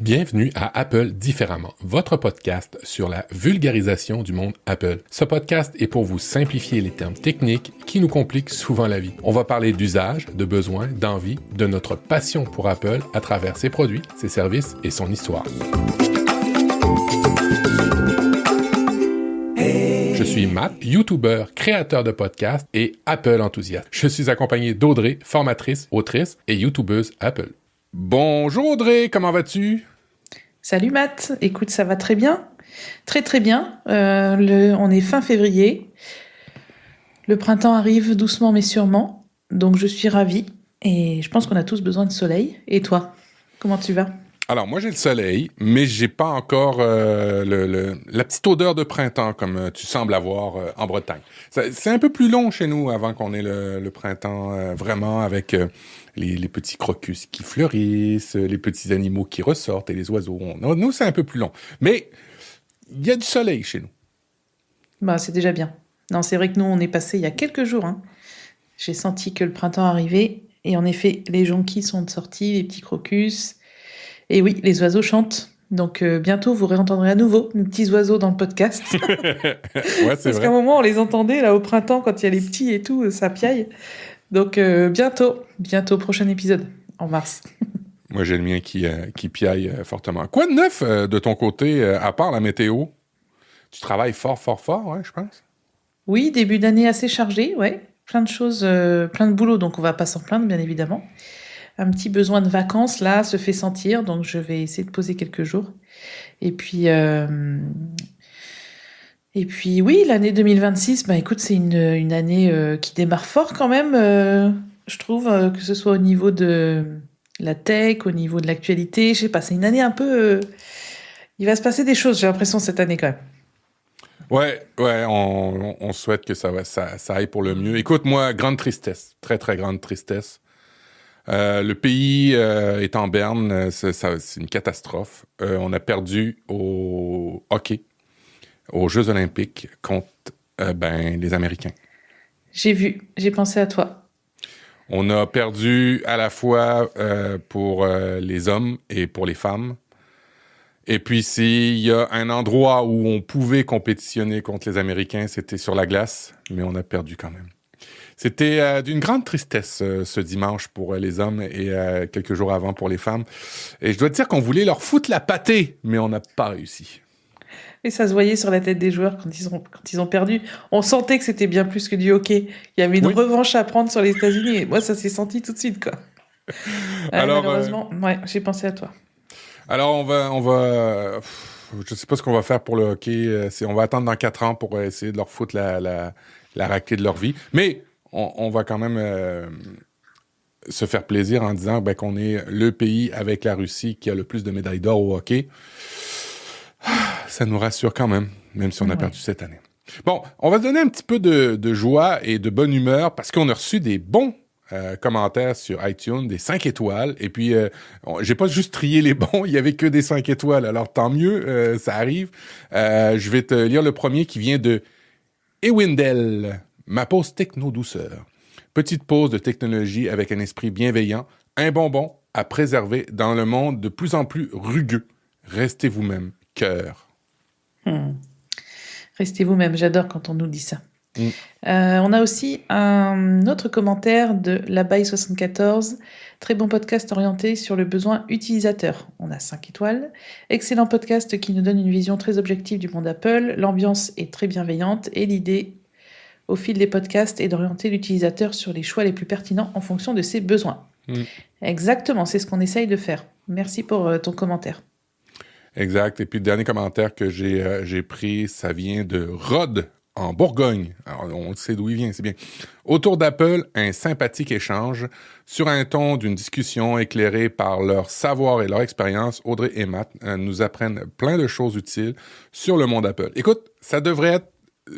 Bienvenue à Apple Différemment, votre podcast sur la vulgarisation du monde Apple. Ce podcast est pour vous simplifier les termes techniques qui nous compliquent souvent la vie. On va parler d'usage, de besoins, d'envie, de notre passion pour Apple à travers ses produits, ses services et son histoire. Je suis Matt, YouTuber, créateur de podcasts et Apple enthousiaste. Je suis accompagné d'Audrey, formatrice, autrice et YouTubeuse Apple. Bonjour Audrey, comment vas-tu? Salut Matt, écoute, ça va très bien, très bien. On est fin février, le printemps arrive doucement mais sûrement, donc je suis ravie et je pense qu'on a tous besoin de soleil. Et toi, comment tu vas? Alors moi j'ai le soleil, mais j'ai pas encore la petite odeur de printemps comme tu sembles avoir en Bretagne. C'est un peu plus long chez nous avant qu'on ait le printemps vraiment avec les petits crocus qui fleurissent, les petits animaux qui ressortent et les oiseaux. Nous c'est un peu plus long, mais il y a du soleil chez nous. Bah c'est déjà bien. Non, c'est vrai que nous on est passé il y a quelques jours. J'ai senti que le printemps arrivait et en effet les jonquilles sont sortis, les petits crocus. Et oui, les oiseaux chantent. Donc bientôt, vous réentendrez à nouveau nos petits oiseaux dans le podcast. Ouais, c'est Parce vrai. qu'à un moment, on les entendait là au printemps quand il y a les petits et tout, ça piaille. Donc bientôt, prochain épisode, en mars. Moi j'ai le mien qui piaille fortement. Quoi de neuf de ton côté, à part la météo? Tu travailles fort, ouais, je pense. Oui, début d'année assez chargé, ouais. Plein de choses, plein de boulot, donc on va pas s'en plaindre, bien évidemment. Un petit besoin de vacances, là, se fait sentir, donc je vais essayer de poser quelques jours. Et puis oui, l'année 2026, bah écoute, c'est une année qui démarre fort quand même, je trouve, que ce soit au niveau de la tech, au niveau de l'actualité, je sais pas, c'est une année un peu... il va se passer des choses, j'ai l'impression, cette année quand même. Ouais, on souhaite que ça aille pour le mieux. Écoute, moi, grande tristesse, très, très grande tristesse. Le pays est en berne, c'est une catastrophe. On a perdu au hockey, aux Jeux Olympiques, contre les Américains. J'ai pensé à toi. On a perdu à la fois pour les hommes et pour les femmes. Et puis, s'il y a un endroit où on pouvait compétitionner contre les Américains, c'était sur la glace, mais on a perdu quand même. C'était d'une grande tristesse ce dimanche pour les hommes et quelques jours avant pour les femmes. Et je dois te dire qu'on voulait leur foutre la pâtée, mais on n'a pas réussi. Et ça se voyait sur la tête des joueurs quand ils ont perdu. On sentait que c'était bien plus que du hockey. Il y avait une revanche à prendre sur les États-Unis. Et moi, ça s'est senti tout de suite, quoi. Alors, malheureusement, j'ai pensé à toi. Alors, on va. Je sais pas ce qu'on va faire pour le hockey. On va attendre dans 4 ans pour essayer de leur foutre la raclée de leur vie. Mais on va quand même se faire plaisir en disant qu'on est le pays avec la Russie qui a le plus de médailles d'or au hockey. Ça nous rassure quand même si on a perdu cette année. Bon, on va se donner un petit peu de joie et de bonne humeur parce qu'on a reçu des bons commentaires sur iTunes, des 5 étoiles. Et puis, j'ai pas juste trié les bons, il y avait que des 5 étoiles. Alors, tant mieux, ça arrive. Je vais te lire le premier qui vient de Ewindel. Ma pause techno-douceur. Petite pause de technologie avec un esprit bienveillant, un bonbon à préserver dans le monde de plus en plus rugueux. Restez vous-même, cœur. Restez vous-même, j'adore quand on nous dit ça. On a aussi un autre commentaire de Labai74. Très bon podcast orienté sur le besoin utilisateur. On a 5 étoiles. Excellent podcast qui nous donne une vision très objective du monde Apple. L'ambiance est très bienveillante et l'idée au fil des podcasts est d'orienter l'utilisateur sur les choix les plus pertinents en fonction de ses besoins. Exactement, c'est ce qu'on essaye de faire. Merci pour ton commentaire. Exact. Et puis le dernier commentaire que j'ai pris, ça vient de Rod en Bourgogne. Alors, on sait d'où il vient, c'est bien. Autour d'Apple, un sympathique échange sur un ton d'une discussion éclairée par leur savoir et leur expérience. Audrey et Matt nous apprennent plein de choses utiles sur le monde Apple. Écoute, ça devrait être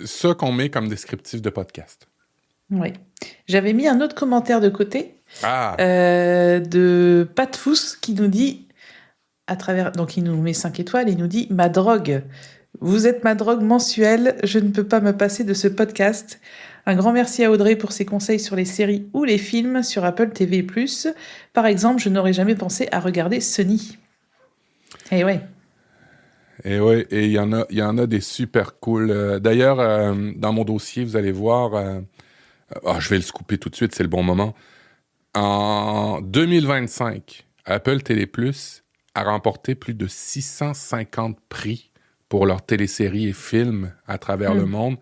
ça qu'on met comme descriptif de podcast. Oui. J'avais mis un autre commentaire de côté de Pat Fous qui nous dit, donc il nous met 5 étoiles, il nous dit « Ma drogue, vous êtes ma drogue mensuelle, je ne peux pas me passer de ce podcast. Un grand merci à Audrey pour ses conseils sur les séries ou les films sur Apple TV+. Par exemple, je n'aurais jamais pensé à regarder Sunny. » Et ouais. Et oui, et il y en a des super cool. D'ailleurs, dans mon dossier, vous allez voir, je vais le scooper tout de suite, c'est le bon moment. En 2025, Apple TV+ a remporté plus de 650 prix pour leurs téléséries et films à travers le monde.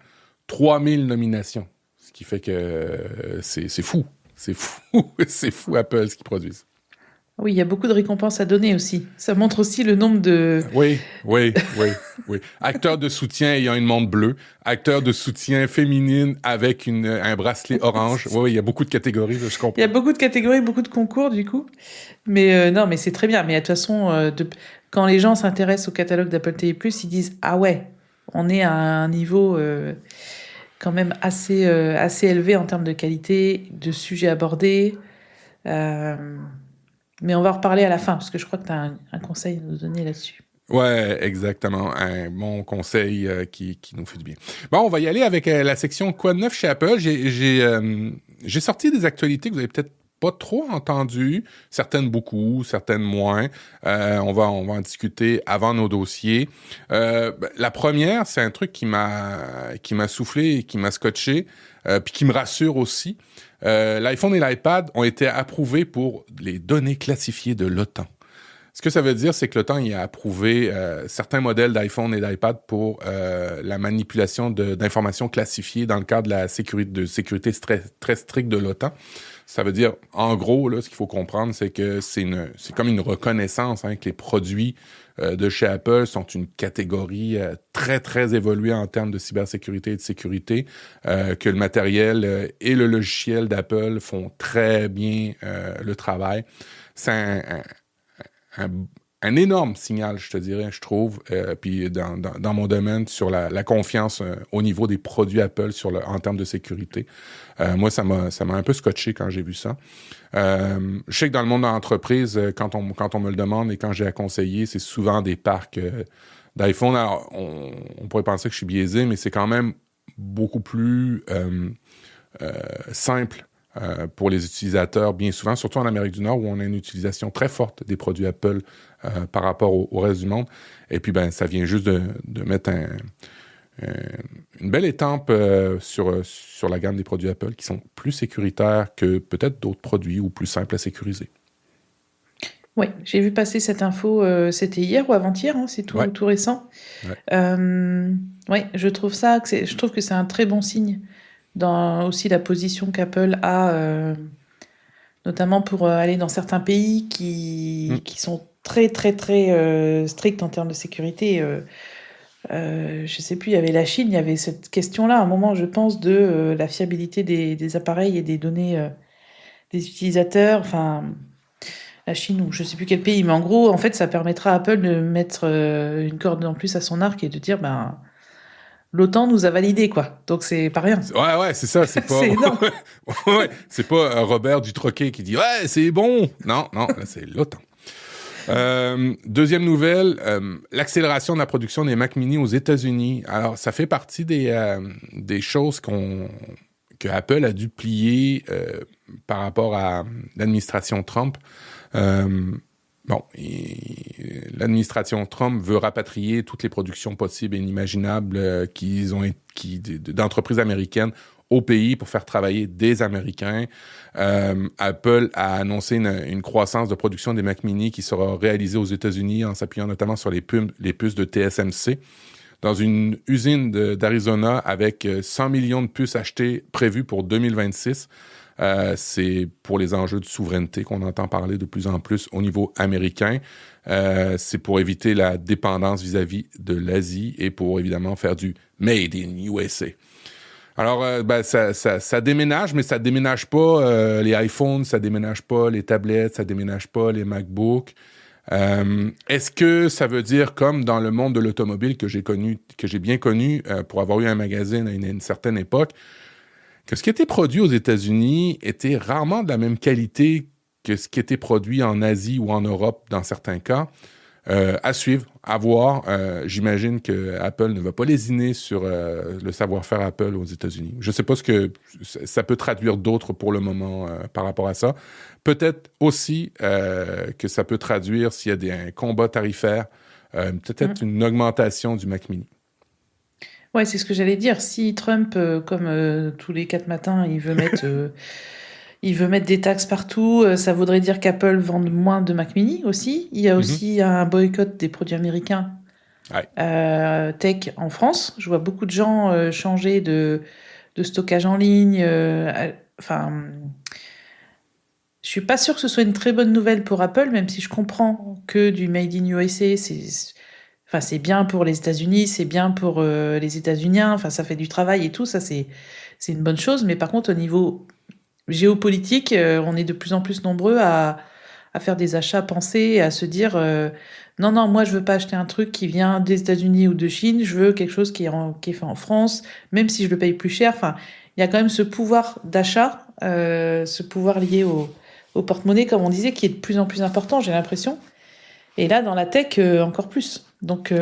3000 nominations. Ce qui fait que c'est fou. C'est fou. C'est fou, Apple, ce qu'ils produisent. Oui, il y a beaucoup de récompenses à donner aussi. Ça montre aussi le nombre de... Oui. Acteur de soutien ayant une montre bleue. Acteur de soutien féminine avec un bracelet orange. Oui, il y a beaucoup de catégories, je comprends. Il y a beaucoup de catégories, beaucoup de concours, du coup. Mais non, mais c'est très bien. Mais de toute façon, quand les gens s'intéressent au catalogue d'Apple TV+, ils disent « Ah ouais, on est à un niveau quand même assez élevé en termes de qualité, de sujets abordés. » Mais on va en reparler à la fin, parce que je crois que tu as un conseil à nous donner là-dessus. Ouais, exactement. Un bon conseil qui nous fait du bien. Bon, on va y aller avec la section Quoi de neuf chez Apple. J'ai sorti des actualités que vous avez peut-être pas trop entendues, certaines beaucoup, certaines moins. On va en discuter avant nos dossiers. La première, c'est un truc qui m'a soufflé et qui m'a scotché, puis qui me rassure aussi. L'iPhone et l'iPad ont été approuvés pour les données classifiées de l'OTAN. Ce que ça veut dire, c'est que l'OTAN y a approuvé certains modèles d'iPhone et d'iPad pour la manipulation d'informations classifiées dans le cadre de la sécurité très stricte de l'OTAN. Ça veut dire, en gros, là, ce qu'il faut comprendre, c'est que c'est comme une reconnaissance que les produits de chez Apple sont une catégorie très, très évoluée en termes de cybersécurité et de sécurité, que le matériel et le logiciel d'Apple font très bien le travail. C'est un énorme signal, je te dirais, je trouve, puis dans mon domaine, sur la confiance au niveau des produits Apple en termes de sécurité. Moi, ça m'a un peu scotché quand j'ai vu ça. Je sais que dans le monde de l'entreprise, quand on me le demande et quand j'ai à conseiller, c'est souvent des parcs d'iPhone. Alors, on pourrait penser que je suis biaisé, mais c'est quand même beaucoup plus simple pour les utilisateurs, bien souvent, surtout en Amérique du Nord, où on a une utilisation très forte des produits Apple par rapport au reste du monde. Et puis, ça vient juste de mettre une belle étampe sur la gamme des produits Apple qui sont plus sécuritaires que peut-être d'autres produits ou plus simples à sécuriser. Oui, j'ai vu passer cette info, c'était hier ou avant-hier, c'est tout récent. Ouais. Je trouve que c'est un très bon signe dans aussi la position qu'Apple a, notamment pour aller dans certains pays qui sont très, très, très stricts en termes de sécurité. Je sais plus, il y avait la Chine, il y avait cette question-là, à un moment, je pense, de la fiabilité des appareils et des données des utilisateurs. Enfin, la Chine ou je sais plus quel pays, mais en gros, en fait, ça permettra à Apple de mettre une corde en plus à son arc et de dire, l'OTAN nous a validé, quoi. Donc, c'est pas rien. Ouais, c'est ça. C'est pas. C'est énorme. Ouais, c'est pas Robert Dutroquet qui dit ouais, c'est bon. Non, là, c'est l'OTAN. Deuxième nouvelle, l'accélération de la production des Mac Mini aux États-Unis. Alors, ça fait partie des choses que Apple a dû plier par rapport à l'administration Trump. L'administration Trump veut rapatrier toutes les productions possibles et inimaginables d'entreprises américaines au pays pour faire travailler des Américains. Apple a annoncé une croissance de production des Mac Mini qui sera réalisée aux États-Unis en s'appuyant notamment sur les puces de TSMC. Dans une usine d'Arizona avec 100 millions de puces achetées prévues pour 2026. C'est pour les enjeux de souveraineté qu'on entend parler de plus en plus au niveau américain. C'est pour éviter la dépendance vis-à-vis de l'Asie et pour évidemment faire du Made in USA. Alors, ça déménage, mais ça déménage pas les iPhones, ça déménage pas les tablettes, ça déménage pas les MacBooks. Est-ce que ça veut dire, comme dans le monde de l'automobile que j'ai bien connu pour avoir eu un magazine à une certaine époque, que ce qui était produit aux États-Unis était rarement de la même qualité que ce qui était produit en Asie ou en Europe dans certains cas. À suivre, à voir. J'imagine que Apple ne va pas lésiner sur le savoir-faire Apple aux États-Unis. Je ne sais pas ce que ça peut traduire d'autre pour le moment par rapport à ça. Peut-être aussi que ça peut traduire s'il y a un combat tarifaire, peut-être une augmentation du Mac Mini. Ouais, c'est ce que j'allais dire. Si Trump, comme tous les 4 matins, il veut mettre des taxes partout, ça voudrait dire qu'Apple vende moins de Mac Mini aussi. Il y a aussi un boycott des produits américains tech en France. Je vois beaucoup de gens changer de stockage en ligne. Enfin, je suis pas sûre que ce soit une très bonne nouvelle pour Apple, même si je comprends que du Made in USA, c'est bien pour les États-Unis, c'est bien pour les États-Uniens. Enfin, ça fait du travail et tout, ça c'est une bonne chose. Mais par contre, au niveau géopolitique, on est de plus en plus nombreux à faire des achats pensés et à se dire non, non, moi je veux pas acheter un truc qui vient des États-Unis ou de Chine, je veux quelque chose qui est fait en France, même si je le paye plus cher. Enfin, il y a quand même ce pouvoir d'achat, ce pouvoir lié au porte-monnaie, comme on disait, qui est de plus en plus important, j'ai l'impression. Et là, dans la tech, encore plus. Donc,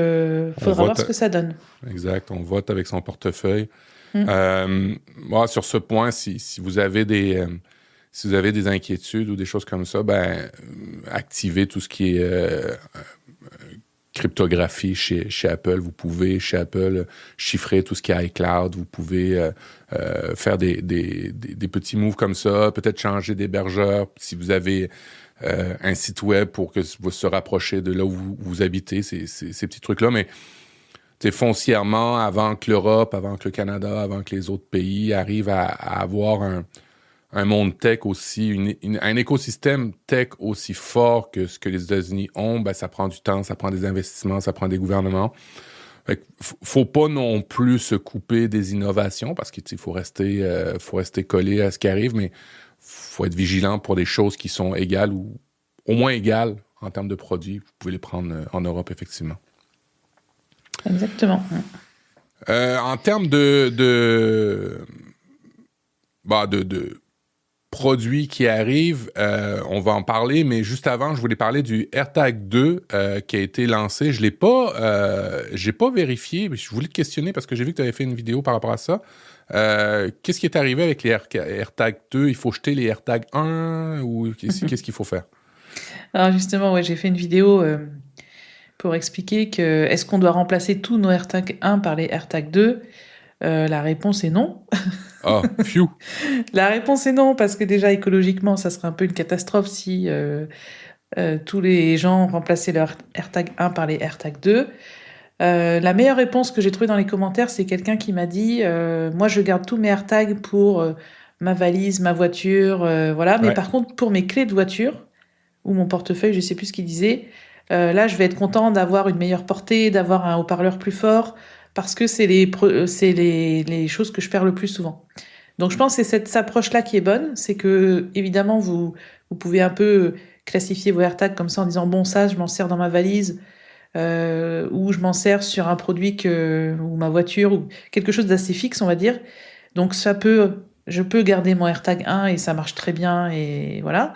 faudra voir ce que ça donne. Exact, on vote avec son portefeuille. Moi, sur ce point, si vous avez des inquiétudes ou des choses comme ça, activez tout ce qui est cryptographie chez Apple. Vous pouvez, chez Apple, chiffrer tout ce qui est iCloud. Vous pouvez faire des petits moves comme ça, peut-être changer d'hébergeur si vous avez un site web pour que vous se rapprochiez de là où vous habitez, ces petits trucs-là. Mais foncièrement, avant que l'Europe, avant que le Canada, avant que les autres pays arrivent à avoir un monde tech aussi, un écosystème tech aussi fort que ce que les États-Unis ont, ça prend du temps, ça prend des investissements, ça prend des gouvernements. Fait que faut pas non plus se couper des innovations parce qu'il faut rester collé à ce qui arrive, mais faut être vigilant pour des choses qui sont égales ou au moins égales en termes de produits. Vous pouvez les prendre en Europe, effectivement. Exactement. En termes de produits qui arrivent, on va en parler, mais juste avant, je voulais parler du AirTag 2 qui a été lancé. J'ai pas vérifié, mais je voulais te questionner parce que j'ai vu que tu avais fait une vidéo par rapport à ça. Qu'est-ce qui est arrivé avec les AirTag 2? Il faut jeter les AirTag 1 ou qu'est-ce qu'il faut faire? Alors justement, j'ai fait une vidéo pour expliquer que est-ce qu'on doit remplacer tous nos AirTag 1 par les AirTag 2? La réponse est non. Ah, phew! La réponse est non, parce que déjà écologiquement, ça serait un peu une catastrophe si tous les gens remplaçaient leur AirTag 1 par les AirTag 2. La meilleure réponse que j'ai trouvée dans les commentaires, c'est quelqu'un qui m'a dit moi je garde tous mes AirTags pour ma valise, ma voiture, voilà. Mais par contre, pour mes clés de voiture ou mon portefeuille, je sais plus ce qu'il disait, là je vais être content d'avoir une meilleure portée, d'avoir un haut-parleur plus fort, parce que c'est les choses que je perds le plus souvent. Donc je pense que c'est cette approche-là qui est bonne, c'est que évidemment vous pouvez un peu classifier vos AirTags comme ça en disant bon, ça je m'en sers dans ma valise, ou je m'en sers sur un produit ou ma voiture, ou quelque chose d'assez fixe, on va dire. Donc je peux garder mon AirTag 1 et ça marche très bien, et voilà.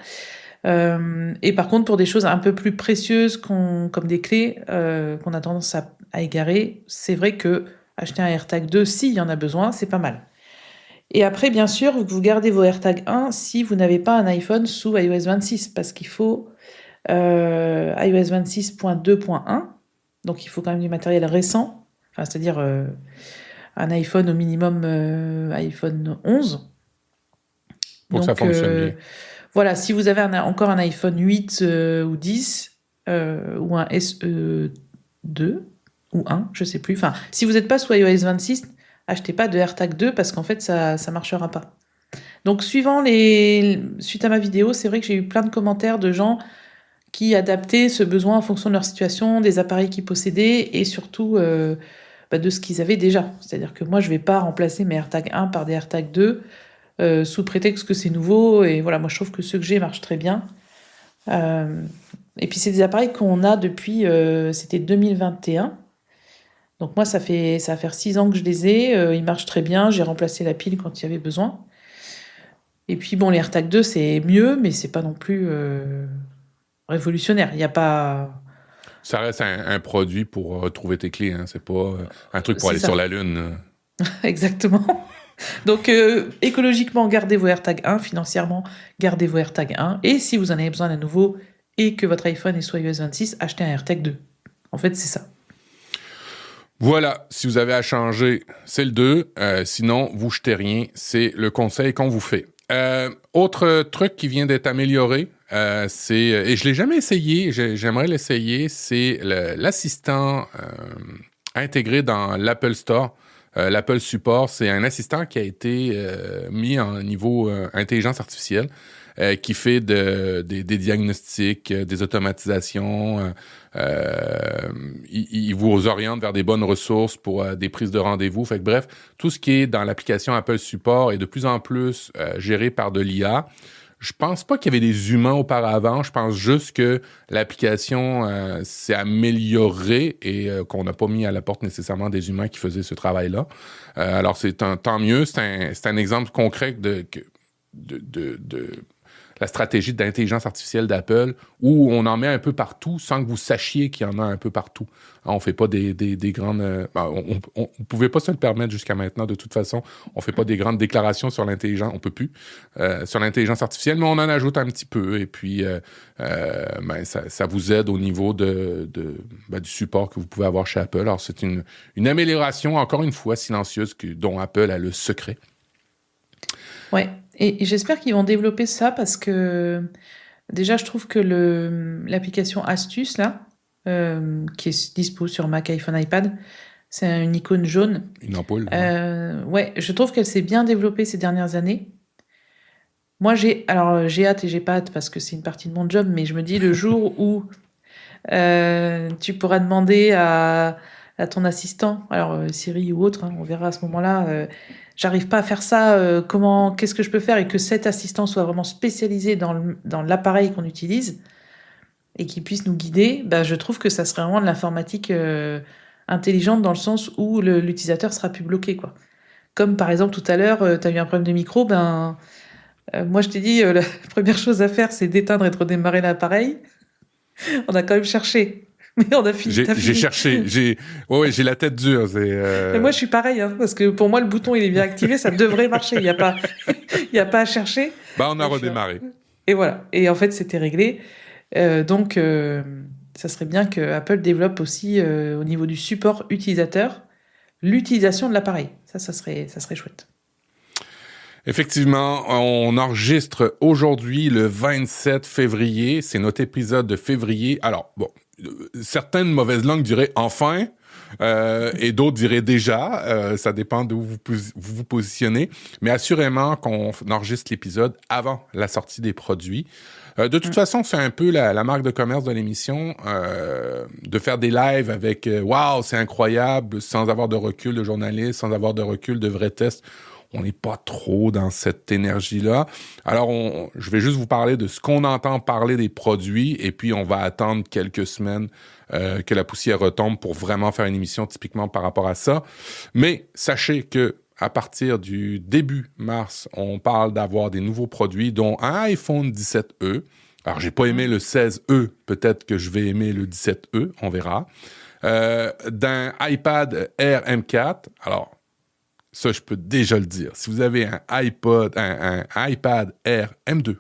Et par contre, pour des choses un peu plus précieuses comme des clés qu'on a tendance à égarer, c'est vrai que acheter un AirTag 2, s'il y en a besoin, c'est pas mal. Et après, bien sûr, vous gardez vos AirTag 1 si vous n'avez pas un iPhone sous iOS 26, parce qu'il faut iOS 26.2.1, donc il faut quand même du matériel récent, enfin, c'est-à-dire un iPhone au minimum iPhone 11. Pour que ça fonctionne bien. Voilà, si vous avez encore un iPhone 8 ou 10 ou un SE 2 ou 1, je sais plus. Enfin, si vous n'êtes pas sous iOS 26, achetez pas de AirTag 2 parce qu'en fait, ça marchera pas. Donc, suite à ma vidéo, c'est vrai que j'ai eu plein de commentaires de gens qui adaptaient ce besoin en fonction de leur situation, des appareils qu'ils possédaient et surtout de ce qu'ils avaient déjà. C'est-à-dire que moi, je vais pas remplacer mes AirTag 1 par des AirTag 2 sous prétexte que c'est nouveau. Et voilà, moi, je trouve que ceux que j'ai marchent très bien. Et puis, c'est des appareils qu'on a depuis, c'était 2021. Donc moi, ça va faire 6 ans que je les ai. Ils marchent très bien. J'ai remplacé la pile quand il y avait besoin. Et puis bon, les AirTag 2, c'est mieux, mais c'est pas non plus révolutionnaire. Il y a pas... Ça reste un produit pour retrouver tes clés. Hein. C'est pas un truc pour aller ça. sur la Lune. Exactement. Donc, écologiquement, gardez vos AirTag 1. Financièrement, gardez vos AirTag 1. Et si vous en avez besoin d'un nouveau et que votre iPhone est soit iOS 26, achetez un AirTag 2. En fait, c'est ça. Voilà, si vous avez à changer, c'est le 2. Sinon, vous jetez rien. C'est le conseil qu'on vous fait. Autre truc qui vient d'être amélioré, et je l'ai jamais essayé, j'aimerais l'essayer, c'est l'assistant intégré dans l'Apple Store. L'Apple Support, c'est un assistant qui a été mis en niveau intelligence artificielle, qui fait des diagnostics, des automatisations. Il vous oriente vers des bonnes ressources pour des prises de rendez-vous. Fait que, bref, tout ce qui est dans l'application Apple Support est de plus en plus géré par de l'IA. Je pense pas qu'il y avait des humains auparavant. Je pense juste que l'application s'est améliorée et qu'on n'a pas mis à la porte nécessairement des humains qui faisaient ce travail-là. Alors, tant mieux. C'est un exemple concret de la stratégie d'intelligence artificielle d'Apple, où on en met un peu partout sans que vous sachiez qu'il y en a un peu partout. On fait pas des grandes... on pouvait pas se le permettre jusqu'à maintenant, de toute façon. On fait pas des grandes déclarations sur l'intelligence, on peut plus, sur l'intelligence artificielle, mais on en ajoute un petit peu, et puis ça vous aide au niveau du support que vous pouvez avoir chez Apple. Alors, c'est une amélioration, encore une fois, silencieuse, dont Apple a le secret. Ouais. Et j'espère qu'ils vont développer ça parce que déjà, je trouve que l'application Astuce, là, qui est dispo sur Mac, iPhone, iPad, c'est une icône jaune. Une ampoule. Ouais, je trouve qu'elle s'est bien développée ces dernières années. Moi, j'ai hâte et j'ai pas hâte parce que c'est une partie de mon job, mais je me dis le jour où tu pourras demander à ton assistant, alors Siri ou autre, hein, on verra à ce moment-là, j'arrive pas à faire ça, qu'est-ce que je peux faire, et que cet assistant soit vraiment spécialisé dans l'appareil qu'on utilise et qu'il puisse nous guider, je trouve que ça serait vraiment de l'informatique intelligente, dans le sens où l'utilisateur sera plus bloqué, quoi. Comme par exemple tout à l'heure, tu as eu un problème de micro, moi je t'ai dit, la première chose à faire, c'est d'éteindre et de redémarrer l'appareil. On a quand même cherché. Mais on a fini. J'ai cherché. J'ai la tête dure. Mais moi, je suis pareil, hein, parce que pour moi, le bouton, il est bien activé, ça devrait marcher. Il n'y a pas à chercher. On a redémarré. Et voilà. Et en fait, c'était réglé. Donc, ça serait bien que Apple développe aussi, au niveau du support utilisateur, l'utilisation de l'appareil. Ça serait chouette. Effectivement, on enregistre aujourd'hui le 27 février. C'est notre épisode de février. Alors, bon, certaines mauvaises langues diraient « enfin », et d'autres diraient « déjà ». Ça dépend d'où vous positionnez. Mais assurément qu'on enregistre l'épisode avant la sortie des produits. De toute façon, c'est un peu la marque de commerce de l'émission, de faire des lives avec « wow, c'est incroyable », sans avoir de recul de journaliste, sans avoir de recul de vrais tests. On n'est pas trop dans cette énergie-là. Alors, je vais juste vous parler de ce qu'on entend parler des produits, et puis on va attendre quelques semaines que la poussière retombe pour vraiment faire une émission typiquement par rapport à ça. Mais sachez que à partir du début mars, on parle d'avoir des nouveaux produits, dont un iPhone 17e. Alors, j'ai pas aimé le 16e, peut-être que je vais aimer le 17e, on verra. D'un iPad Air M4. Alors, ça, je peux déjà le dire. Si vous avez un iPad Air M2,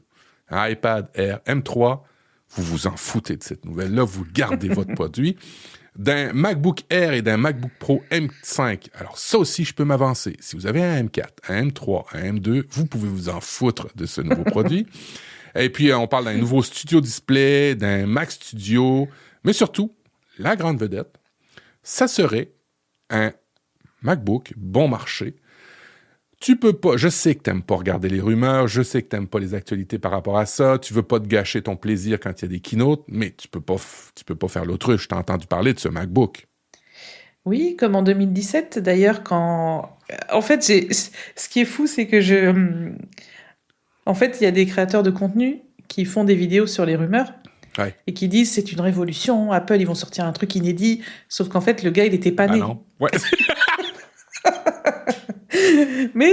un iPad Air M3, vous vous en foutez de cette nouvelle-là, vous gardez votre produit. D'un MacBook Air et d'un MacBook Pro M5, alors ça aussi, je peux m'avancer. Si vous avez un M4, un M3, un M2, vous pouvez vous en foutre de ce nouveau produit. Et puis, on parle d'un nouveau Studio Display, d'un Mac Studio, mais surtout, la grande vedette, ça serait un MacBook bon marché. Tu peux pas, je sais que t'aimes pas regarder les rumeurs, je sais que t'aimes pas les actualités par rapport à ça, tu veux pas te gâcher ton plaisir quand il y a des keynotes, mais tu peux pas faire l'autruche. T'as entendu parler de ce MacBook. Oui, comme en 2017, d'ailleurs, en fait, ce qui est fou, c'est que en fait, il y a des créateurs de contenu qui font des vidéos sur les rumeurs. Ouais. Et qui disent c'est une révolution, Apple, ils vont sortir un truc inédit, sauf qu'en fait, le gars, il était pas né. Non. Ouais. Mais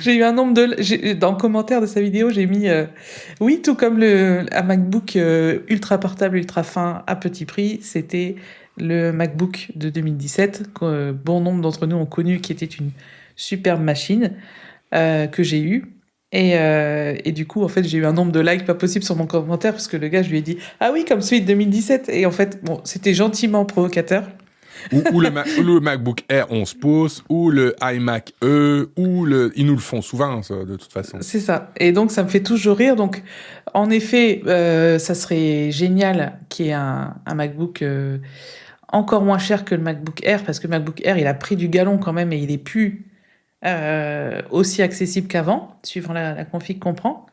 J'ai eu un nombre dans le commentaire de sa vidéo, j'ai mis oui, tout comme un MacBook ultra portable, ultra fin, à petit prix, c'était le MacBook de 2017 que bon nombre d'entre nous ont connu, qui était une superbe machine que j'ai eue. Et du coup, en fait, j'ai eu un nombre de likes pas possible sur mon commentaire parce que le gars, je lui ai dit ah oui, comme celui de 2017. Et en fait, bon, c'était gentiment provocateur. ou le MacBook Air 11 pouces, ou le iMac E, ils nous le font souvent, ça, de toute façon. C'est ça. Et donc, ça me fait toujours rire. Donc, en effet, ça serait génial qu'il y ait un MacBook encore moins cher que le MacBook Air, parce que le MacBook Air, il a pris du galon quand même et il est plus aussi accessible qu'avant, suivant la config qu'on prend.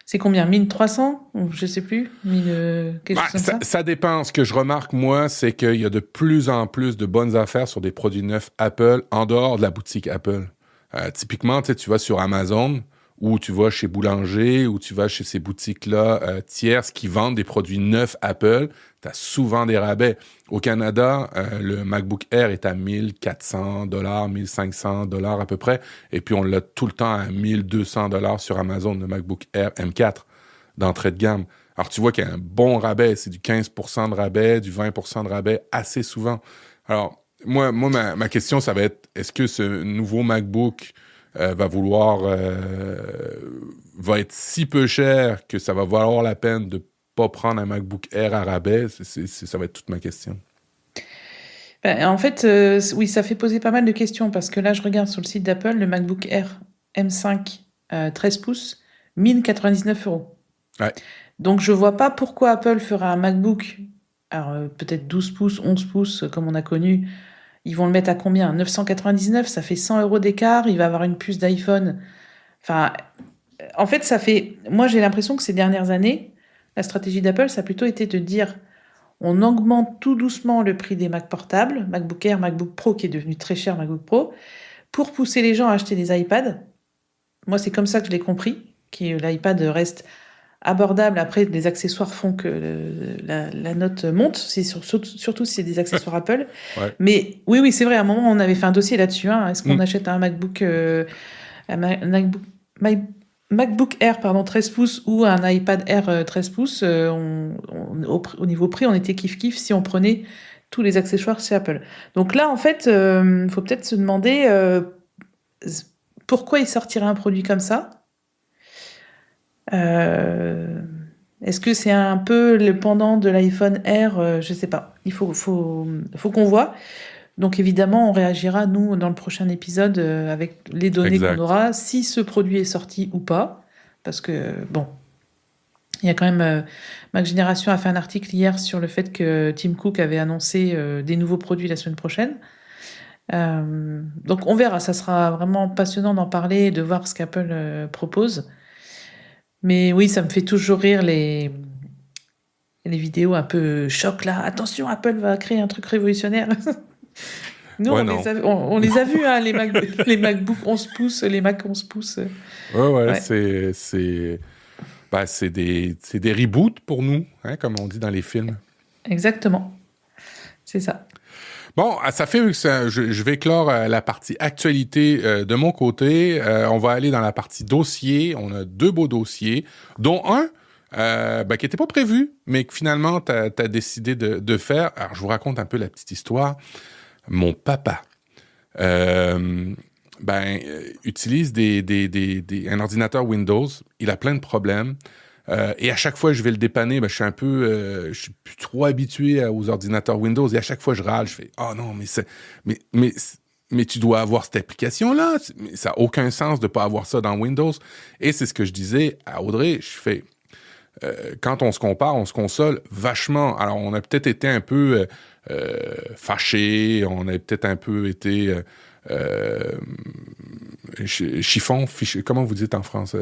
C'est combien 1300 ou je sais plus 1000 quelque chose comme ça. Ça dépend. Ce que je remarque, moi, c'est qu'il y a de plus en plus de bonnes affaires sur des produits neufs Apple en dehors de la boutique Apple. Typiquement, tu vas sur Amazon ou tu vas chez Boulanger ou tu vas chez ces boutiques-là tierces qui vendent des produits neufs Apple. Tu as souvent des rabais. Au Canada, le MacBook Air est à 1400 $, 1500 $ à peu près. Et puis, on l'a tout le temps à 1200 $ sur Amazon, le MacBook Air M4 d'entrée de gamme. Alors, tu vois qu'il y a un bon rabais. C'est du 15% de rabais, du 20% de rabais assez souvent. Alors, moi ma question, ça va être, est-ce que ce nouveau MacBook va être si peu cher que ça va valoir la peine de pas prendre un MacBook Air à rabais? Ça va être toute ma question. Ben, en fait, oui, ça fait poser pas mal de questions parce que là, je regarde sur le site d'Apple, le MacBook Air M5 13 pouces, 1099 €. Ouais. Donc, je vois pas pourquoi Apple fera un MacBook, alors peut-être 12 pouces, 11 pouces, comme on a connu. Ils vont le mettre à combien 999, ça fait 100 € d'écart. Il va avoir une puce d'iPhone. Enfin, en fait, moi, j'ai l'impression que ces dernières années, la stratégie d'Apple, ça a plutôt été de dire on augmente tout doucement le prix des Mac portables, MacBook Air, MacBook Pro, qui est devenu très cher, MacBook Pro, pour pousser les gens à acheter des iPads. Moi, c'est comme ça que je l'ai compris, que l'iPad reste abordable. Après, les accessoires font que la note monte, surtout si c'est des accessoires Apple. Ouais. Mais oui, c'est vrai, à un moment, on avait fait un dossier là-dessus. Est-ce qu'on achète un MacBook, MacBook Air 13 pouces ou un iPad Air 13 pouces au niveau prix, on était kiff-kiff si on prenait tous les accessoires chez Apple. Donc là, en fait, faut peut-être se demander pourquoi ils sortiraient un produit comme ça. Est-ce que c'est un peu le pendant de l'iPhone Air? Je sais pas. Il faut qu'on voit. Donc évidemment, on réagira, nous, dans le prochain épisode, avec les données qu'on aura, si ce produit est sorti ou pas. Parce que, bon, il y a quand même... Mac Génération a fait un article hier sur le fait que Tim Cook avait annoncé des nouveaux produits la semaine prochaine. Donc on verra, ça sera vraiment passionnant d'en parler et de voir ce qu'Apple propose. Mais oui, ça me fait toujours rire les vidéos un peu choc là. Attention, Apple va créer un truc révolutionnaire. Nous, on les a vus, les MacBook 11 pouces, les Mac 11 pouces. Ouais. C'est des reboots pour nous, comme on dit dans les films. Exactement. C'est ça. Bon, ça fait que je vais clore la partie actualité de mon côté. On va aller dans la partie dossier. On a 2 beaux dossiers, dont un qui n'était pas prévu, mais que finalement, t'as décidé de faire. Alors, je vous raconte un peu la petite histoire. Mon papa utilise un ordinateur Windows. Il a plein de problèmes. Et à chaque fois que je vais le dépanner, je suis plus trop habitué aux ordinateurs Windows. Et à chaque fois, je râle, je fais « Oh non, mais tu dois avoir cette application-là. Ça n'a aucun sens de ne pas avoir ça dans Windows. » Et c'est ce que je disais à Audrey. Je fais quand on se compare, on se console vachement. Alors, on a peut-être été un peu fâchés, on a peut-être un peu été comment vous dites en France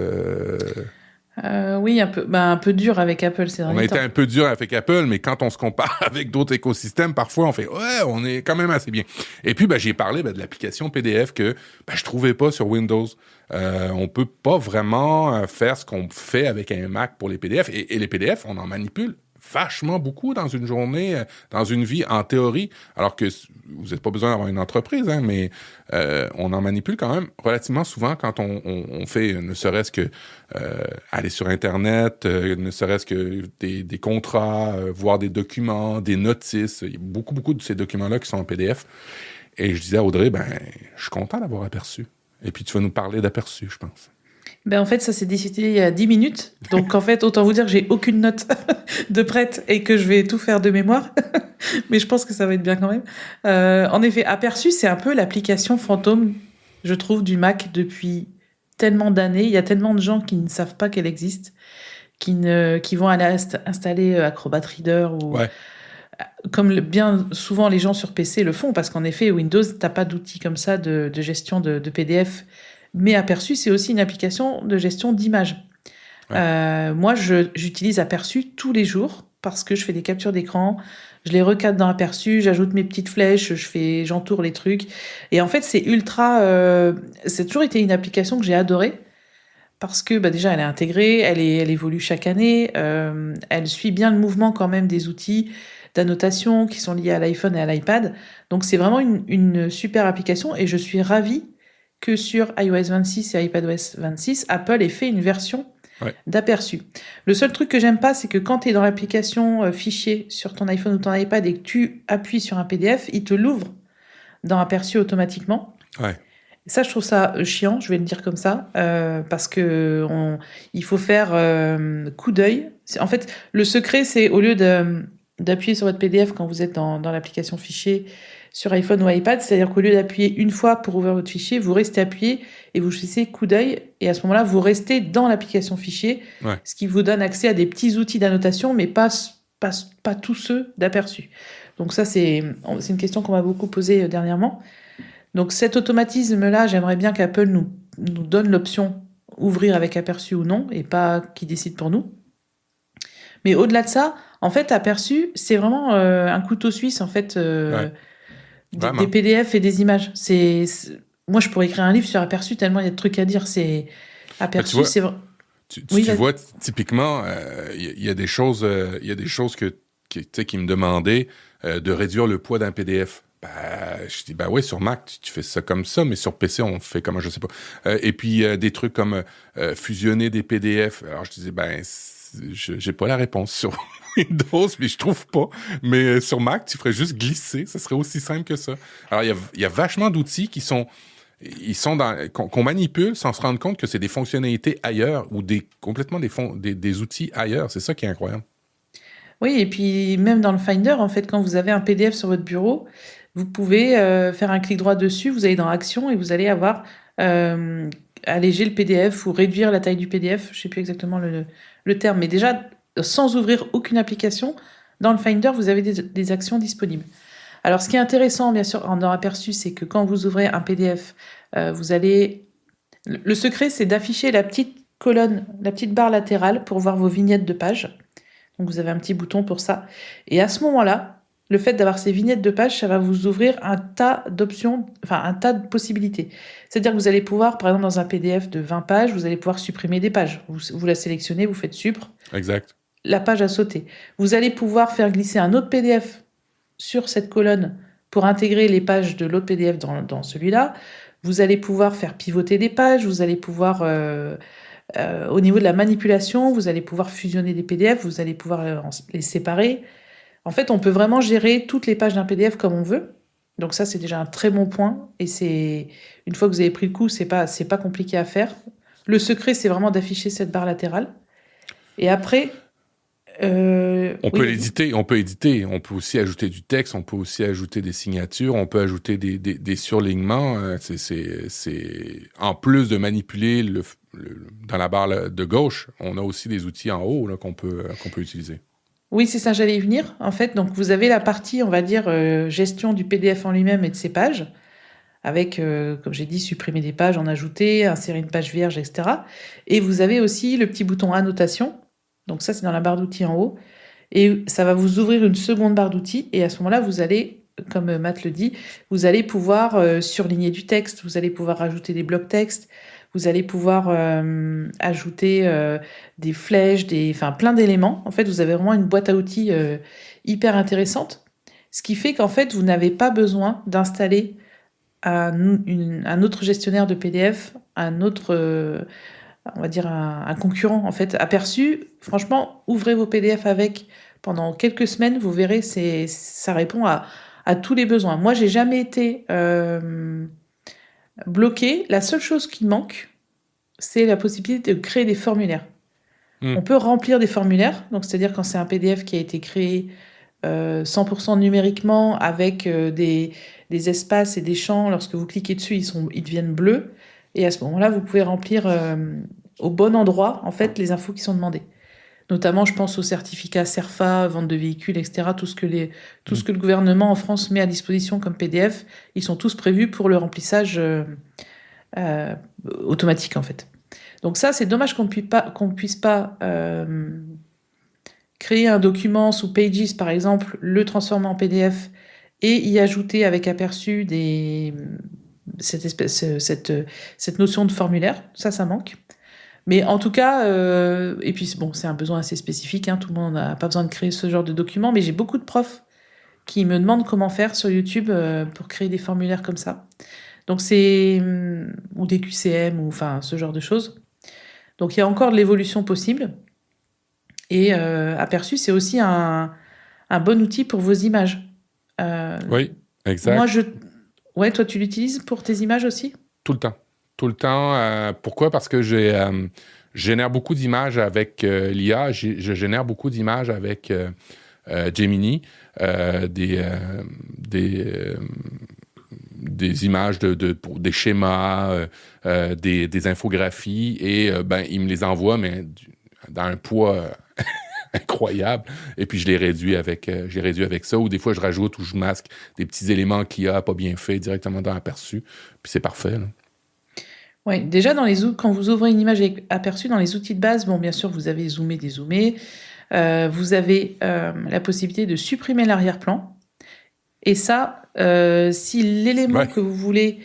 oui, un peu dur avec Apple ces derniers temps. On a été un peu dur avec Apple, mais quand on se compare avec d'autres écosystèmes, parfois on fait ouais, on est quand même assez bien. Et puis j'ai parlé de l'application PDF que je trouvais pas sur Windows. On peut pas vraiment faire ce qu'on fait avec un Mac pour les PDF. Et les PDF, on en manipule vachement beaucoup dans une journée, dans une vie, en théorie, alors que vous n'avez pas besoin d'avoir une entreprise, hein, mais on en manipule quand même relativement souvent quand on fait, ne serait-ce que aller sur Internet, ne serait-ce que des contrats, voir des documents, des notices. Il y a beaucoup de ces documents-là qui sont en PDF. Et je disais à Audrey, je suis content d'avoir Aperçu. Et puis tu vas nous parler d'Aperçu, je pense. En fait, ça s'est décidé il y a 10 minutes. Donc, en fait, autant vous dire que j'ai aucune note de prête et que je vais tout faire de mémoire. Mais je pense que ça va être bien quand même. En effet, Aperçu, c'est un peu l'application fantôme, je trouve, du Mac depuis tellement d'années. Il y a tellement de gens qui ne savent pas qu'elle existe, qui vont aller installer Acrobat Reader ou... Ouais. Comme bien souvent les gens sur PC le font, parce qu'en effet, Windows, t'as pas d'outil comme ça de gestion de PDF. Mais Aperçu, c'est aussi une application de gestion d'images. Ouais. Moi, j'utilise Aperçu tous les jours parce que je fais des captures d'écran, je les recadre dans Aperçu, j'ajoute mes petites flèches, j'entoure les trucs. Et en fait, c'est c'est toujours été une application que j'ai adorée parce que déjà, elle est intégrée, elle évolue chaque année, elle suit bien le mouvement quand même des outils d'annotation qui sont liés à l'iPhone et à l'iPad. Donc, c'est vraiment une super application et je suis ravie que sur iOS 26 et iPadOS 26, Apple ait fait une version d'Aperçu. Le seul truc que j'aime pas, c'est que quand tu es dans l'application fichier sur ton iPhone ou ton iPad et que tu appuies sur un PDF, il te l'ouvre dans Aperçu automatiquement. Ouais. Ça, je trouve ça chiant, je vais le dire comme ça, parce que il faut faire coup d'œil. En fait, le secret, c'est au lieu d'appuyer sur votre PDF quand vous êtes dans l'application fichier sur iPhone ou iPad, c'est-à-dire qu'au lieu d'appuyer une fois pour ouvrir votre fichier, vous restez appuyé et vous choisissez coup d'œil, et à ce moment-là, vous restez dans l'application fichier, ce qui vous donne accès à des petits outils d'annotation, mais pas tous ceux d'Aperçu. Donc ça, c'est une question qu'on m'a beaucoup posée dernièrement. Donc cet automatisme-là, j'aimerais bien qu'Apple nous donne l'option ouvrir avec Aperçu ou non, et pas qu'il décide pour nous. Mais au-delà de ça, en fait, Aperçu, c'est vraiment un couteau suisse, en fait, des PDF et des images. Moi, je pourrais écrire un livre sur Aperçu tellement il y a de trucs à dire. C'est Aperçu, c'est vrai. Tu vois, typiquement, il y a des choses qui me demandaient de réduire le poids d'un PDF. Je dis, oui, sur Mac, tu fais ça comme ça, mais sur PC, on fait comment, je sais pas. Et puis, des trucs comme fusionner des PDF. Alors, je disais, j'ai pas la réponse sur Windows, mais je trouve pas. Mais sur Mac, tu ferais juste glisser. Ça serait aussi simple que ça. Alors, il y a vachement d'outils qu'on manipule sans se rendre compte que c'est des fonctionnalités ailleurs ou complètement des outils ailleurs. C'est ça qui est incroyable. Oui, et puis même dans le Finder, en fait, quand vous avez un PDF sur votre bureau, vous pouvez faire un clic droit dessus, vous allez dans Action et vous allez avoir alléger le PDF ou réduire la taille du PDF. Je ne sais plus exactement le terme, mais déjà, sans ouvrir aucune application, dans le Finder, vous avez des actions disponibles. Alors, ce qui est intéressant, bien sûr, dans Aperçu, c'est que quand vous ouvrez un PDF, vous allez... Le secret, c'est d'afficher la petite colonne, la petite barre latérale pour voir vos vignettes de page. Donc, vous avez un petit bouton pour ça. Et à ce moment-là, le fait d'avoir ces vignettes de page, ça va vous ouvrir un tas d'options, enfin un tas de possibilités. C'est-à-dire que vous allez pouvoir, par exemple, dans un PDF de 20 pages, vous allez pouvoir supprimer des pages. Vous la sélectionnez, vous faites supr. Exact. La page a sauté. Vous allez pouvoir faire glisser un autre PDF sur cette colonne pour intégrer les pages de l'autre PDF dans celui-là. Vous allez pouvoir faire pivoter des pages. Vous allez pouvoir, au niveau de la manipulation, vous allez pouvoir fusionner des PDF. Vous allez pouvoir les séparer. En fait, on peut vraiment gérer toutes les pages d'un PDF comme on veut. Donc ça, c'est déjà un très bon point. Et une fois que vous avez pris le coup, c'est pas compliqué à faire. Le secret, c'est vraiment d'afficher cette barre latérale. Et après... on peut éditer. On peut aussi ajouter du texte. On peut aussi ajouter des signatures. On peut ajouter des surlignements. C'est en plus de manipuler dans la barre de gauche, on a aussi des outils en haut là, qu'on peut utiliser. Oui, c'est ça, j'allais y venir. En fait, donc vous avez la partie, on va dire, gestion du PDF en lui-même et de ses pages, avec, comme j'ai dit, supprimer des pages, en ajouter, insérer une page vierge, etc. Et vous avez aussi le petit bouton annotation. Donc ça, c'est dans la barre d'outils en haut. Et ça va vous ouvrir une seconde barre d'outils. Et à ce moment-là, vous allez, comme Matt le dit, vous allez pouvoir surligner du texte, vous allez pouvoir rajouter des blocs textes, Vous allez pouvoir ajouter des flèches, plein d'éléments. En fait, vous avez vraiment une boîte à outils hyper intéressante. Ce qui fait qu'en fait, vous n'avez pas besoin d'installer un autre gestionnaire de PDF, un autre, on va dire un concurrent en fait. Aperçu, franchement, ouvrez vos PDF avec pendant quelques semaines, vous verrez, ça répond à tous les besoins. Moi, j'ai jamais été bloquée. La seule chose qui manque, c'est la possibilité de créer des formulaires. On peut remplir des formulaires, donc c'est-à-dire quand c'est un PDF qui a été créé 100% numériquement avec des espaces et des champs, lorsque vous cliquez dessus, ils deviennent bleus. Et à ce moment-là, vous pouvez remplir au bon endroit, en fait, les infos qui sont demandées. Notamment, je pense aux certificats CERFA, vente de véhicules, etc. Tout ce que le gouvernement en France met à disposition comme PDF, ils sont tous prévus pour le remplissage automatique, en fait. Donc ça, c'est dommage qu'on puisse pas créer un document sous Pages, par exemple, le transformer en PDF et y ajouter avec Aperçu cette notion de formulaire. Ça manque. Mais en tout cas, et puis bon, c'est un besoin assez spécifique, hein, tout le monde n'a pas besoin de créer ce genre de document, mais j'ai beaucoup de profs qui me demandent comment faire sur YouTube pour créer des formulaires comme ça. Donc ou des QCM, ou enfin ce genre de choses. Donc il y a encore de l'évolution possible. Et Aperçu, c'est aussi un bon outil pour vos images. Oui, exact. Moi, ouais, toi, tu l'utilises pour tes images aussi? Tout le temps. Tout le temps. Pourquoi? Parce que je génère beaucoup d'images avec l'IA. Je génère beaucoup d'images avec Gemini, des images pour des schémas, des infographies, et il me les envoie, mais dans un poids incroyable. Et puis je les réduis avec ça, ou des fois je rajoute ou je masque des petits éléments qu'il y a pas bien fait directement dans Aperçu. Puis c'est parfait, là. Oui, déjà quand vous ouvrez une image avec Aperçu, dans les outils de base, bon, bien sûr, vous avez zoomé, dézoomé. Vous avez la possibilité de supprimer l'arrière-plan. Et ça, si l'élément que vous voulez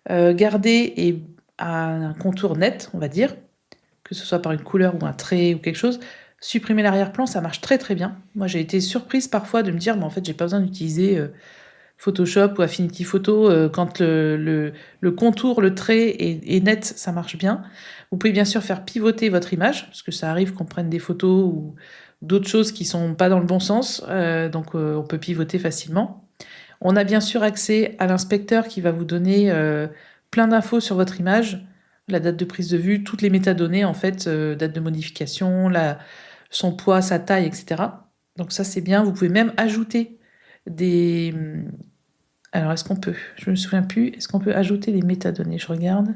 garder est à un contour net, on va dire, que ce soit par une couleur ou un trait ou quelque chose, supprimer l'arrière-plan, ça marche très très bien. Moi, j'ai été surprise parfois de me dire, mais en fait, j'ai pas besoin d'utiliser Photoshop ou Affinity Photo quand le contour, le trait est net, ça marche bien. Vous pouvez bien sûr faire pivoter votre image, parce que ça arrive qu'on prenne des photos ou d'autres choses qui sont pas dans le bon sens, donc on peut pivoter facilement. On a bien sûr accès à l'inspecteur qui va vous donner plein d'infos sur votre image, la date de prise de vue, toutes les métadonnées en fait, date de modification, son poids, sa taille, etc. Donc ça c'est bien. Vous pouvez même ajouter des... Alors est-ce qu'on peut? Je me souviens plus. Est-ce qu'on peut ajouter des métadonnées? Je regarde.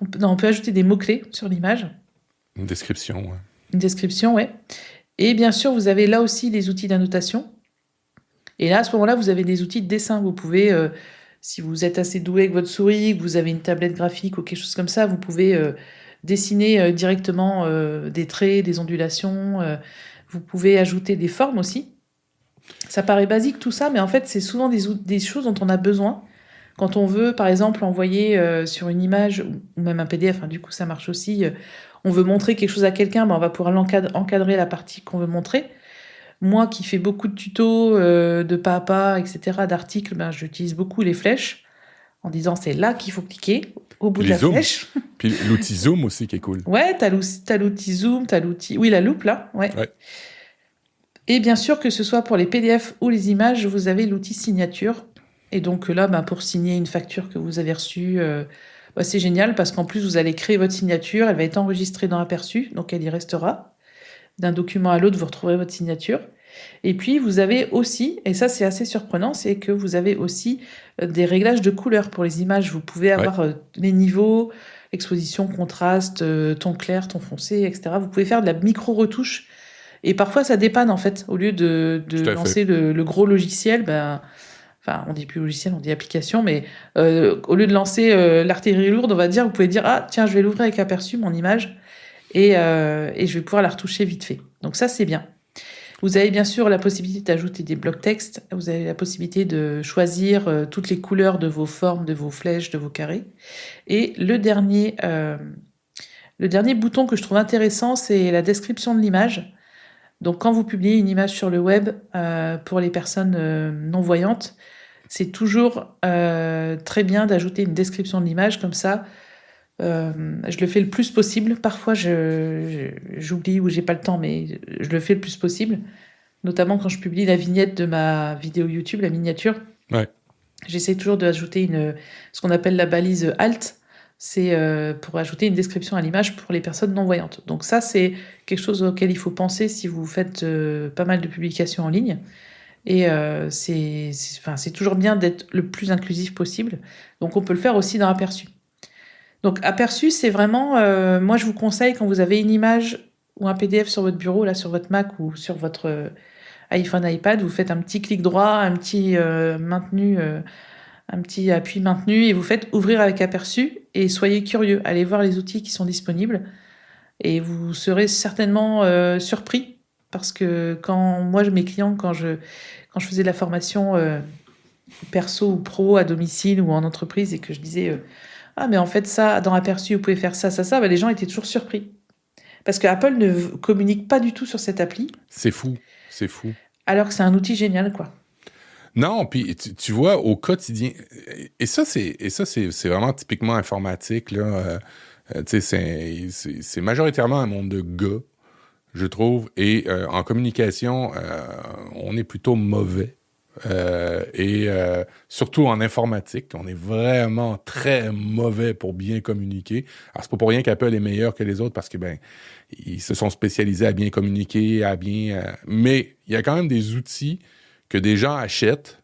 On peut ajouter des mots-clés sur l'image. Une description, ouais. Une description, ouais. Et bien sûr, vous avez là aussi les outils d'annotation. Et là, à ce moment-là, vous avez des outils de dessin. Vous pouvez, si vous êtes assez doué avec votre souris, que vous avez une tablette graphique ou quelque chose comme ça, vous pouvez dessiner directement des traits, des ondulations. Vous pouvez ajouter des formes aussi. Ça paraît basique tout ça, mais en fait, c'est souvent des choses dont on a besoin. Quand on veut, par exemple, envoyer sur une image, ou même un PDF, hein, du coup, ça marche aussi. On veut montrer quelque chose à quelqu'un, on va pouvoir encadrer la partie qu'on veut montrer. Moi qui fais beaucoup de tutos, de pas à pas, etc., d'articles, j'utilise beaucoup les flèches en disant c'est là qu'il faut cliquer, au bout de la flèche. Puis l'outil Zoom aussi qui est cool. Ouais, t'as l'outil Zoom, t'as l'outil... Oui, la loupe là, ouais. Et bien sûr, que ce soit pour les PDF ou les images, vous avez l'outil signature. Et donc là, pour signer une facture que vous avez reçue, c'est génial parce qu'en plus, vous allez créer votre signature, elle va être enregistrée dans Aperçu, donc elle y restera. D'un document à l'autre, vous retrouverez votre signature. Et puis, vous avez aussi, et ça c'est assez surprenant, c'est que vous avez aussi des réglages de couleurs pour les images. Vous pouvez avoir les niveaux, exposition, contraste, ton clair, ton foncé, etc. Vous pouvez faire de la micro-retouche. Et parfois, ça dépanne, en fait. Au lieu de lancer le gros logiciel, on dit plus logiciel, on dit application, mais au lieu de lancer l'artillerie lourde, on va dire, vous pouvez dire, ah, tiens, je vais l'ouvrir avec Aperçu, mon image, et je vais pouvoir la retoucher vite fait. Donc ça, c'est bien. Vous avez bien sûr la possibilité d'ajouter des blocs texte. Vous avez la possibilité de choisir toutes les couleurs de vos formes, de vos flèches, de vos carrés. Et le dernier bouton que je trouve intéressant, c'est la description de l'image. Donc, quand vous publiez une image sur le web, pour les personnes non-voyantes, c'est toujours très bien d'ajouter une description de l'image. Comme ça, je le fais le plus possible. Parfois, j'oublie ou j'ai pas le temps, mais je le fais le plus possible. Notamment quand je publie la vignette de ma vidéo YouTube, la miniature. Ouais. J'essaie toujours d'ajouter ce qu'on appelle la balise Alt. C'est pour ajouter une description à l'image pour les personnes non-voyantes. Donc ça, c'est quelque chose auquel il faut penser si vous faites pas mal de publications en ligne. Et c'est toujours bien d'être le plus inclusif possible. Donc on peut le faire aussi dans Aperçu. Donc Aperçu, c'est vraiment... moi, je vous conseille, quand vous avez une image ou un PDF sur votre bureau, là, sur votre Mac ou sur votre iPhone, iPad, vous faites un petit clic droit, un petit maintenu... un petit appui maintenu et vous faites ouvrir avec Aperçu et soyez curieux, allez voir les outils qui sont disponibles et vous serez certainement surpris parce que mes clients, quand je faisais de la formation perso ou pro à domicile ou en entreprise et que je disais ah mais en fait ça, dans Aperçu vous pouvez faire ça, bah, les gens étaient toujours surpris parce que Apple ne communique pas du tout sur cette appli. C'est fou. Alors que c'est un outil génial, quoi. Non, puis tu vois, au quotidien, et ça, c'est vraiment typiquement informatique, là. Tu sais, c'est majoritairement un monde de gars, je trouve, et en communication, on est plutôt mauvais. Et surtout en informatique, on est vraiment très mauvais pour bien communiquer. Alors, c'est pas pour rien qu'Apple est meilleur que les autres, parce que, ils se sont spécialisés à bien communiquer, mais il y a quand même des outils que des gens achètent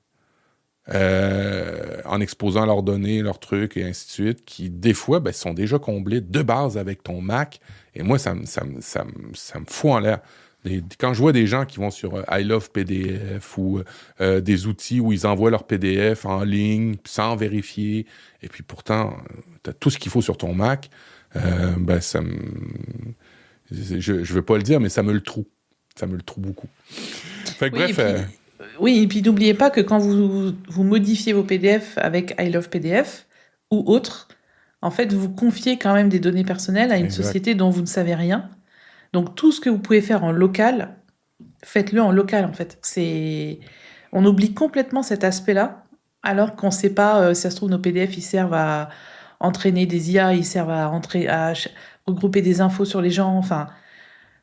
en exposant leurs données, leurs trucs et ainsi de suite, qui des fois sont déjà comblés de base avec ton Mac. Et moi, ça me fout en l'air. Quand je vois des gens qui vont sur I Love PDF ou des outils où ils envoient leur PDF en ligne sans vérifier, et puis pourtant, tu as tout ce qu'il faut sur ton Mac, ça me... Je veux pas le dire, mais ça me le troue. Ça me le troue beaucoup. Fait que Oui, bref... Oui, et puis n'oubliez pas que quand vous modifiez vos PDF avec I Love PDF ou autre, en fait, vous confiez quand même des données personnelles à une société dont vous ne savez rien. Donc, tout ce que vous pouvez faire en local, faites-le en local, en fait. On oublie complètement cet aspect-là, alors qu'on ne sait pas, si ça se trouve, nos PDF, ils servent à entraîner des IA, ils servent à regrouper des infos sur les gens, enfin...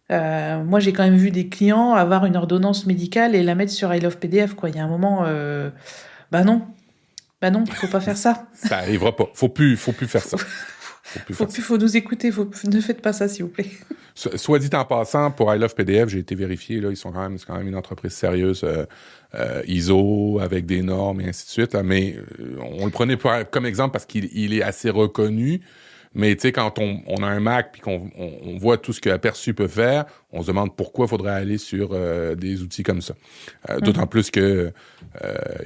moi, j'ai quand même vu des clients avoir une ordonnance médicale et la mettre sur I Love PDF, quoi. Il y a un moment, non, faut pas faire ça. Ça arrivera pas. Faut plus faire ça. Faut nous écouter. Ne faites pas ça, s'il vous plaît. Soit dit en passant, pour I Love PDF, j'ai été vérifié. Là, c'est quand même une entreprise sérieuse, ISO avec des normes et ainsi de suite. Là, mais on le prenait comme exemple parce qu'il est assez reconnu. Mais tu sais, quand on a un Mac puis qu'on voit tout ce que Aperçu peut faire, on se demande pourquoi il faudrait aller sur des outils comme ça. D'autant plus que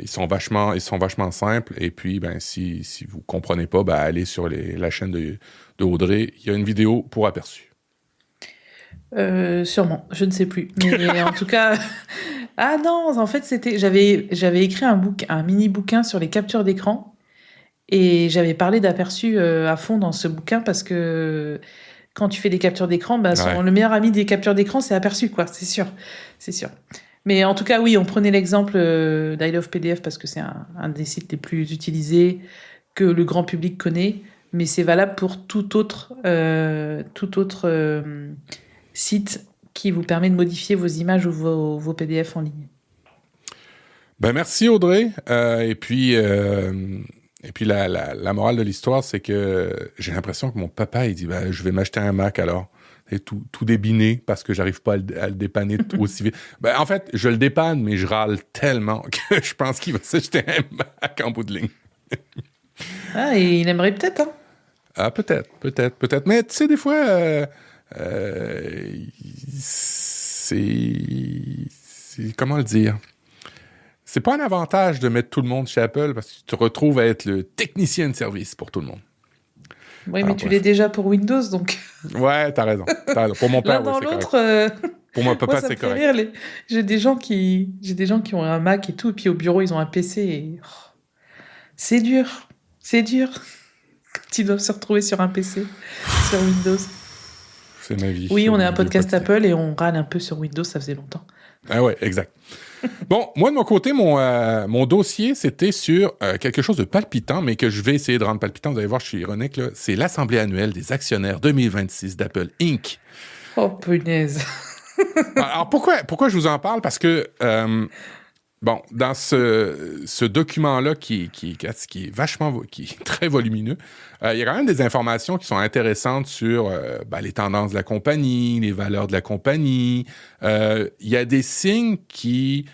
ils sont vachement simples. Et puis, si vous comprenez pas, allez sur la chaîne de Audrey. Il y a une vidéo pour Aperçu. Sûrement, je ne sais plus. Mais en tout cas... Ah non, en fait, j'avais écrit un mini bouquin sur les captures d'écran. Et j'avais parlé d'Aperçu à fond dans ce bouquin parce que quand tu fais des captures d'écran, le meilleur ami des captures d'écran, c'est Aperçu, quoi. C'est sûr. Mais en tout cas, oui, on prenait l'exemple d'I Love PDF parce que c'est un des sites les plus utilisés que le grand public connaît. Mais c'est valable pour tout autre site qui vous permet de modifier vos images ou vos PDF en ligne. Merci Audrey. Et puis la morale de l'histoire, c'est que j'ai l'impression que mon papa, il dit je vais m'acheter un Mac alors. Et tout débiné parce que j'arrive pas à le dépanner aussi vite. En fait, je le dépanne, mais je râle tellement que je pense qu'il va s'acheter un Mac en bout de ligne. Et il aimerait peut-être, hein? Ah, peut-être. Mais tu sais, des fois, c'est... Comment le dire? C'est pas un avantage de mettre tout le monde chez Apple parce que tu te retrouves à être le technicien de service pour tout le monde. Oui, mais tu l'es déjà pour Windows, donc... Ouais, t'as raison. Pour mon père, l'un dans l'autre... Pour moi, papa, ça c'est me fait correct. rire. J'ai des gens qui ont un Mac et tout, et puis au bureau, ils ont un PC. Et... c'est dur. C'est dur. Quand ils doivent se retrouver sur un PC, sur Windows. C'est ma vie. Oui, on est un podcast quotidien. Apple et on râle un peu sur Windows, ça faisait longtemps. Ah ouais, exact. Bon, moi, de mon côté, mon dossier, c'était sur quelque chose de palpitant, mais que je vais essayer de rendre palpitant. Vous allez voir, je suis ironique, là. C'est l'Assemblée annuelle des actionnaires 2026 d'Apple Inc. Oh, punaise. Alors, pourquoi je vous en parle? Parce que, dans ce document-là qui est vachement, qui est très volumineux, il y a quand même des informations qui sont intéressantes sur les tendances de la compagnie, les valeurs de la compagnie. Il y a des signes qui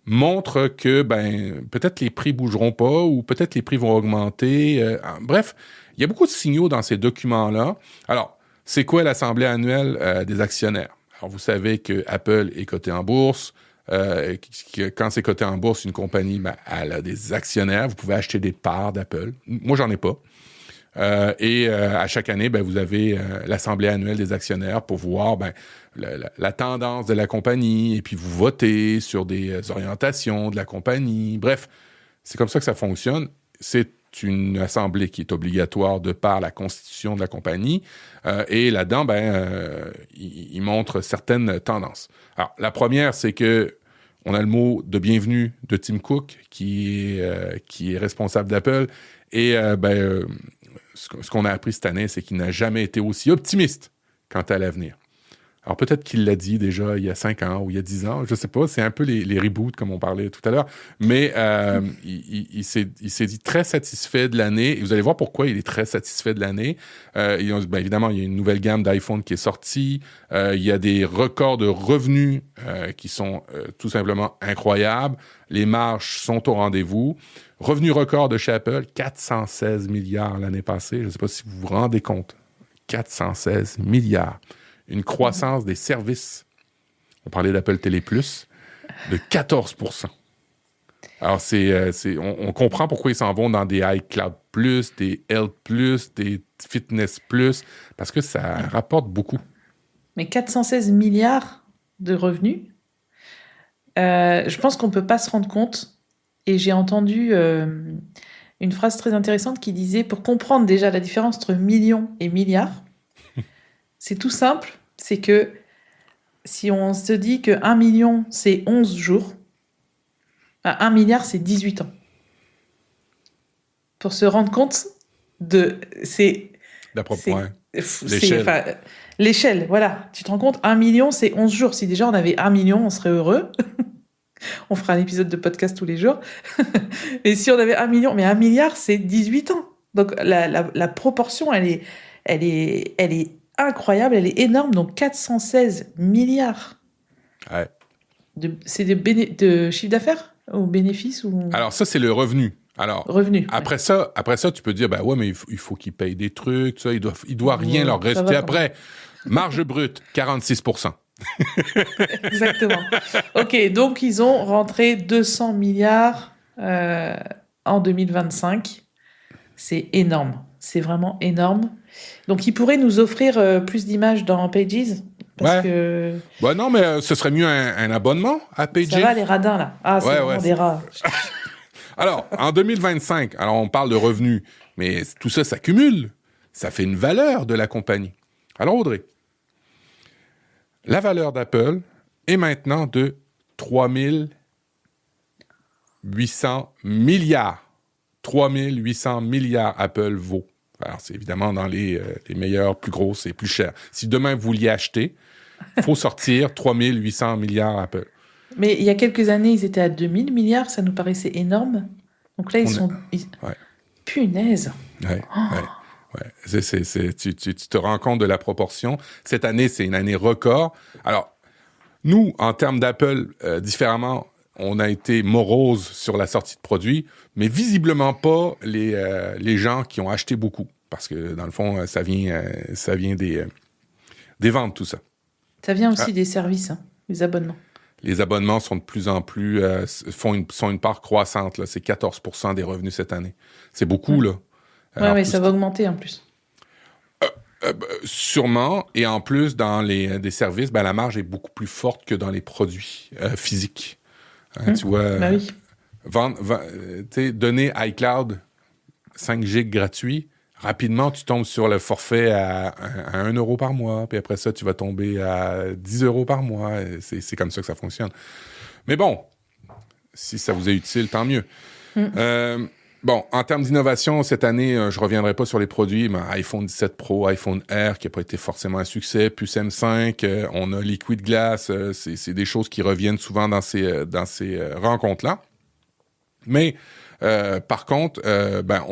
montrent que, peut-être les prix bougeront pas ou peut-être les prix vont augmenter. Bref, il y a beaucoup de signaux dans ces documents-là. Alors, c'est quoi l'Assemblée annuelle des actionnaires? Alors, vous savez que Apple est coté en bourse. Quand c'est coté en bourse, une compagnie, elle a des actionnaires. Vous pouvez acheter des parts d'Apple. Moi, j'en ai pas. À chaque année, vous avez l'Assemblée annuelle des actionnaires pour voir la tendance de la compagnie et puis vous votez sur des orientations de la compagnie. Bref, c'est comme ça que ça fonctionne. C'est une assemblée qui est obligatoire de par la constitution de la compagnie. Et là-dedans, il montre certaines tendances. Alors, la première, c'est que on a le mot de bienvenue de Tim Cook, qui est responsable d'Apple. Et ce qu'on a appris cette année, c'est qu'il n'a jamais été aussi optimiste quant à l'avenir. Alors, peut-être qu'il l'a dit déjà il y a 5 ans ou il y a 10 ans, je ne sais pas, c'est un peu les reboots, comme on parlait tout à l'heure, mais il s'est dit très satisfait de l'année, et vous allez voir pourquoi il est très satisfait de l'année. Évidemment, il y a une nouvelle gamme d'iPhone qui est sortie, il y a des records de revenus qui sont tout simplement incroyables, les marges sont au rendez-vous. Revenu record de chez Apple, 416 milliards l'année passée, je ne sais pas si vous vous rendez compte, 416 milliards. Une croissance des services, on parlait d'Apple TV+, de 14%. Alors, on comprend pourquoi ils s'en vont dans des iCloud+, des Health+, des Fitness+, parce que ça rapporte beaucoup. Mais 416 milliards de revenus, je pense qu'on ne peut pas se rendre compte. Et j'ai entendu une phrase très intéressante qui disait, pour comprendre déjà la différence entre millions et milliards, c'est tout simple, c'est que si on se dit que 1 million, c'est 11 jours, 1 milliard, c'est 18 ans. Pour se rendre compte de... l'échelle, voilà. Tu te rends compte, 1 million, c'est 11 jours. Si déjà on avait 1 million, on serait heureux. On fera un épisode de podcast tous les jours. Et si on avait 1 million, mais 1 milliard, c'est 18 ans. Donc la proportion, elle est incroyable, elle est énorme. Donc 416 milliards. Ouais. C'est de chiffre d'affaires ou bénéfice ou... Alors ça, c'est le revenu. Alors, revenu. Après ça, tu peux dire, mais il faut qu'ils payent des trucs, ça, il doit rien leur rester après. Marge brute, 46%. Exactement. OK, donc ils ont rentré 200 milliards en 2025. C'est énorme. C'est vraiment énorme. Donc, ils pourraient nous offrir plus d'images dans Pages. Parce que... non, mais ce serait mieux un abonnement à Pages. Ça va, les radins, là. Ah, c'est vraiment des rats. Alors, en 2025, on parle de revenus, mais tout ça s'accumule. Ça fait une valeur de la compagnie. Alors, Audrey, la valeur d'Apple est maintenant de 3 800 milliards. 3 800 milliards Apple vaut. Alors, c'est évidemment dans les meilleurs, plus grosses et plus chers. Si demain vous vouliez acheter, il faut sortir 3 800 milliards Apple. Mais il y a quelques années, ils étaient à 2000 milliards, ça nous paraissait énorme. Donc là, Ouais. Punaise! Ouais. Tu te rends compte de la proportion. Cette année, c'est une année record. Alors, nous, en termes d'Apple, différemment, on a été morose sur la sortie de produits, mais visiblement pas les gens qui ont acheté beaucoup. Parce que, dans le fond, ça vient des ventes, tout ça. Ça vient aussi des services, les abonnements. Les abonnements sont de plus en plus sont une part croissante. Là. C'est 14% des revenus cette année. C'est beaucoup, là. Oui, mais ça va augmenter en plus. Sûrement, et en plus, dans des services, ben, la marge est beaucoup plus forte que dans les produits physiques. Tu vois, Bah oui. donner iCloud 5 gigs gratuits, rapidement, tu tombes sur le forfait à 1 euro par mois, puis après ça, tu vas tomber à 10 euros par mois. C'est comme ça que ça fonctionne. Mais bon, si ça vous est utile, tant mieux. Bon, en termes d'innovation, cette année, je reviendrai pas sur les produits, mais iPhone 17 Pro, iPhone Air, qui a pas été forcément un succès, puce M5, on a Liquid Glass, c'est des choses qui reviennent souvent dans ces rencontres-là. Mais, par contre, ben,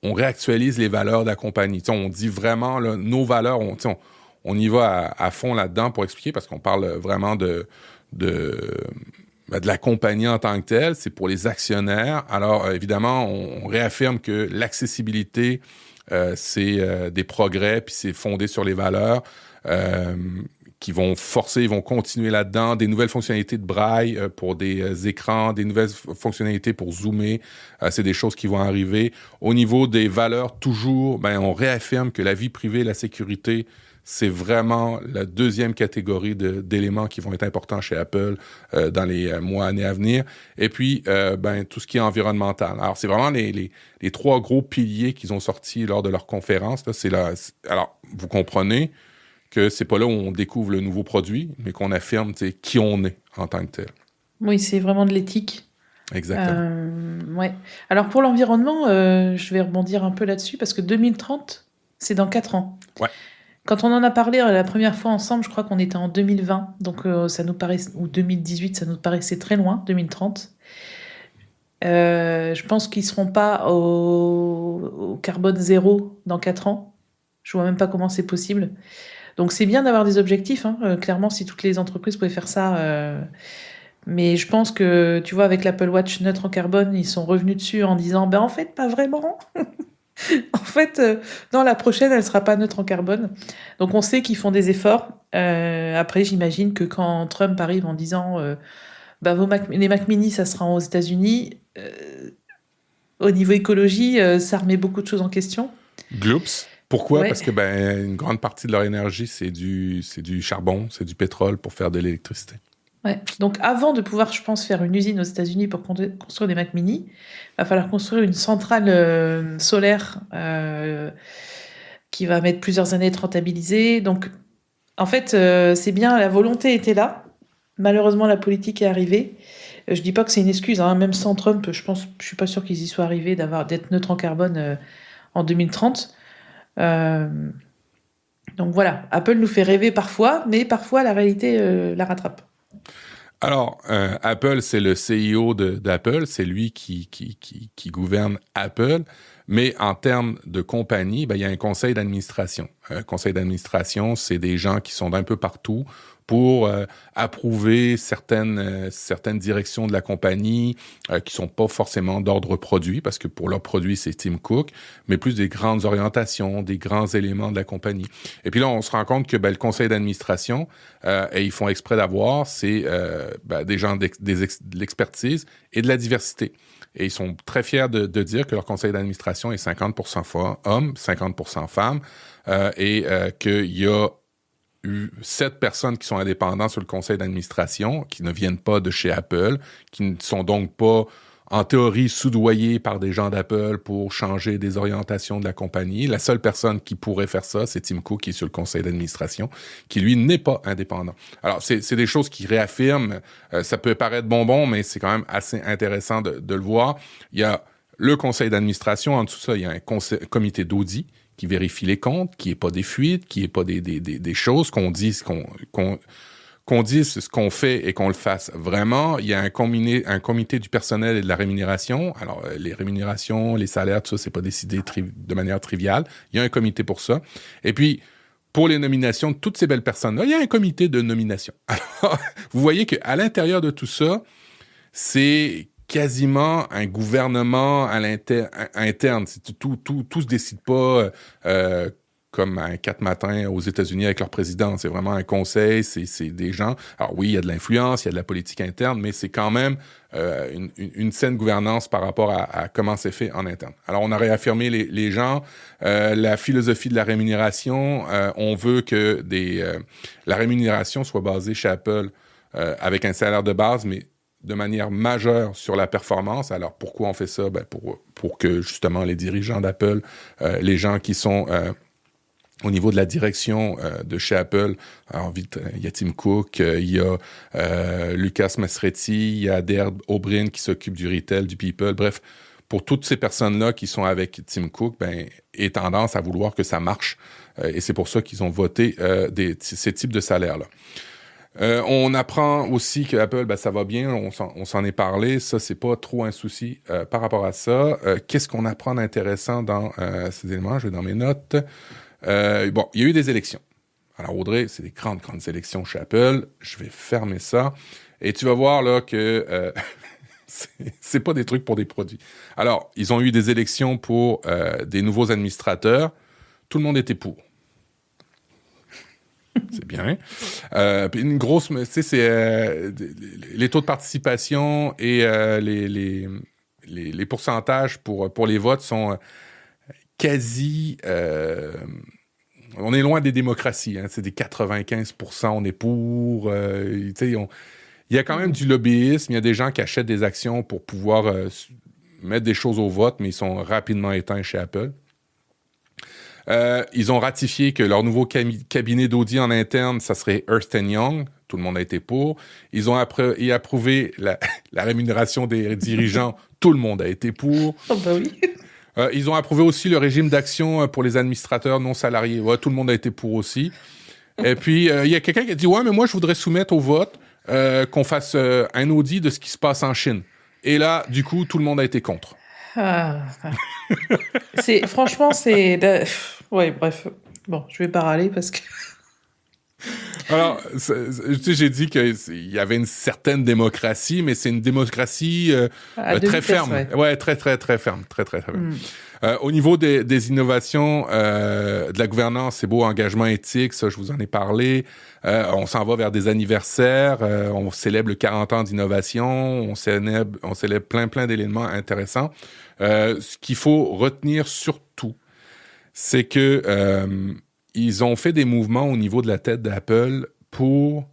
on réactualise les valeurs de la compagnie. T'sais, on dit vraiment, là, nos valeurs, on y va à fond là-dedans pour expliquer, parce qu'on parle vraiment de la compagnie en tant que telle, c'est pour les actionnaires. Alors, évidemment, on réaffirme que l'accessibilité, c'est des progrès, puis c'est fondé sur les valeurs qui vont forcer, ils vont continuer là-dedans. Des nouvelles fonctionnalités de braille pour des écrans, des nouvelles fonctionnalités pour zoomer, c'est des choses qui vont arriver. Au niveau des valeurs, toujours, ben, on réaffirme que la vie privée et la sécurité, c'est vraiment la deuxième catégorie d'éléments qui vont être importants chez Apple dans les mois, années à venir. Et puis, ben, tout ce qui est environnemental. Alors, c'est vraiment les 3 gros piliers qu'ils ont sortis lors de leur conférence. Là, alors, vous comprenez que c'est pas là où on découvre le nouveau produit, mais qu'on affirme qui on est en tant que tel. Oui, c'est vraiment de l'éthique. Exactement. Ouais. Alors, pour l'environnement, je vais rebondir un peu là-dessus, parce que 2030, c'est dans 4 ans. Ouais. Quand on en a parlé la première fois ensemble, je crois qu'on était en 2020, donc ça nous paraît, ou 2018, ça nous paraissait très loin, 2030. Je pense qu'ils seront pas au carbone zéro dans 4 ans. Je vois même pas comment c'est possible. Donc c'est bien d'avoir des objectifs, hein. Clairement, si toutes les entreprises pouvaient faire ça. Mais je pense que, tu vois, avec l'Apple Watch neutre en carbone, ils sont revenus dessus en disant, ben en fait, pas vraiment. En fait, non, la prochaine, elle sera pas neutre en carbone. Donc on sait qu'ils font des efforts. Après, j'imagine que quand Trump arrive en disant bah, les Mac mini, ça sera aux États-Unis, au niveau écologie, ça remet beaucoup de choses en question. Gloops. Pourquoi? Ouais. Parce que ben, une grande partie de leur énergie, c'est du charbon, c'est du pétrole pour faire de l'électricité. Ouais. Donc avant de pouvoir, je pense, faire une usine aux États-Unis pour construire des Mac mini, il va falloir construire une centrale solaire qui va mettre plusieurs années à être rentabilisée. Donc en fait, c'est bien, la volonté était là. Malheureusement, la politique est arrivée. Je dis pas que c'est une excuse, hein. Même sans Trump, je suis pas sûre qu'ils y soient arrivés d'être neutre en carbone en 2030. Donc voilà, Apple nous fait rêver parfois, mais parfois la réalité la rattrape. Alors, Apple, c'est le CEO d'Apple, c'est lui qui gouverne Apple, mais en termes de compagnie, ben, il y a un conseil d'administration. Un conseil d'administration, c'est des gens qui sont d'un peu partout pour approuver certaines directions de la compagnie qui sont pas forcément d'ordre produit, parce que pour leur produit, c'est Tim Cook, mais plus des grandes orientations, des grands éléments de la compagnie. Et puis là, on se rend compte que ben, le conseil d'administration, et ils font exprès d'avoir, c'est ben, des gens de l'expertise et de la diversité. Et ils sont très fiers de dire que leur conseil d'administration est 50% hommes, 50% femmes, et qu'il y a eu 7 personnes qui sont indépendantes sur le conseil d'administration, qui ne viennent pas de chez Apple, qui ne sont donc pas, en théorie, soudoyés par des gens d'Apple pour changer des orientations de la compagnie. La seule personne qui pourrait faire ça, c'est Tim Cook, qui est sur le conseil d'administration, qui, lui, n'est pas indépendant. Alors, c'est des choses qui réaffirment, ça peut paraître bonbon, mais c'est quand même assez intéressant de le voir. Il y a le conseil d'administration, en dessous de ça, il y a un comité d'audit qui vérifie les comptes, qui est pas des fuites, qui est pas des choses qu'on dise qu'on dise ce qu'on fait et qu'on le fasse vraiment. Il y a un comité du personnel et de la rémunération. Alors, les rémunérations, les salaires, tout ça, c'est pas décidé de manière triviale. Il y a un comité pour ça. Et puis, pour les nominations de toutes ces belles personnes-là, il y a un comité de nomination. Alors, vous voyez qu'à l'intérieur de tout ça, c'est quasiment un gouvernement interne. Tout se décide pas comme un 4 matins aux États-Unis avec leur président. C'est vraiment un conseil, c'est des gens. Alors oui, il y a de l'influence, il y a de la politique interne, mais c'est quand même une saine gouvernance par rapport à comment c'est fait en interne. Alors, on a réaffirmé les gens. La philosophie de la rémunération, on veut que la rémunération soit basée chez Apple avec un salaire de base, mais de manière majeure sur la performance. Alors, pourquoi on fait ça? Ben pour que, justement, les dirigeants d'Apple, les gens qui sont au niveau de la direction de chez Apple, alors vite, il y a Tim Cook, il y a Lucas Masretti, il y a Derd O'Brien qui s'occupe du retail, du people. Bref, pour toutes ces personnes-là qui sont avec Tim Cook, ben, aient tendance à vouloir que ça marche. Et c'est pour ça qu'ils ont voté ces types de salaires-là. On apprend aussi que Apple, ben, ça va bien, on s'en est parlé, ça, c'est pas trop un souci par rapport à ça. Qu'est-ce qu'on apprend d'intéressant dans ces éléments? Je vais dans mes notes. Bon, il y a eu des élections. Alors, Audrey, c'est des grandes élections chez Apple. Je vais fermer ça. Et tu vas voir là que c'est pas des trucs pour des produits. Alors, ils ont eu des élections pour des nouveaux administrateurs. Tout le monde était pour. C'est bien. Puis une grosse... Tu sais, c'est les taux de participation et les pourcentages pour les votes sont quasi... on est loin des démocraties. Hein, c'est des 95%, on est pour. Tu sais, il y a quand même du lobbyisme. Il y a des gens qui achètent des actions pour pouvoir mettre des choses au vote, mais ils sont rapidement éteints chez Apple. Ils ont ratifié que leur nouveau cabinet d'audit en interne, ça serait Ernst & Young. Tout le monde a été pour. Ils ont approuvé la rémunération des dirigeants. Tout le monde a été pour. Oh bah oui. Ils ont approuvé aussi le régime d'action pour les administrateurs non salariés. Ouais, tout le monde a été pour aussi. Et puis, il y a quelqu'un qui a dit « Ouais, mais moi, je voudrais soumettre au vote qu'on fasse un audit de ce qui se passe en Chine. » Et là, du coup, tout le monde a été contre. Franchement, c'est... Ouais, bref. Bon, je vais pas râler parce que... Alors, tu sais, j'ai dit qu'il y avait une certaine démocratie, mais c'est une démocratie très ferme. Ouais, très, très, très ferme. Très, très, très ferme. Au niveau des innovations, de la gouvernance, c'est beau, engagement éthique, ça, je vous en ai parlé. On s'en va vers des anniversaires, on célèbre le 40 ans d'innovation, on célèbre plein d'éléments intéressants. Ce qu'il faut retenir surtout, c'est que ils ont fait des mouvements au niveau de la tête d'Apple pour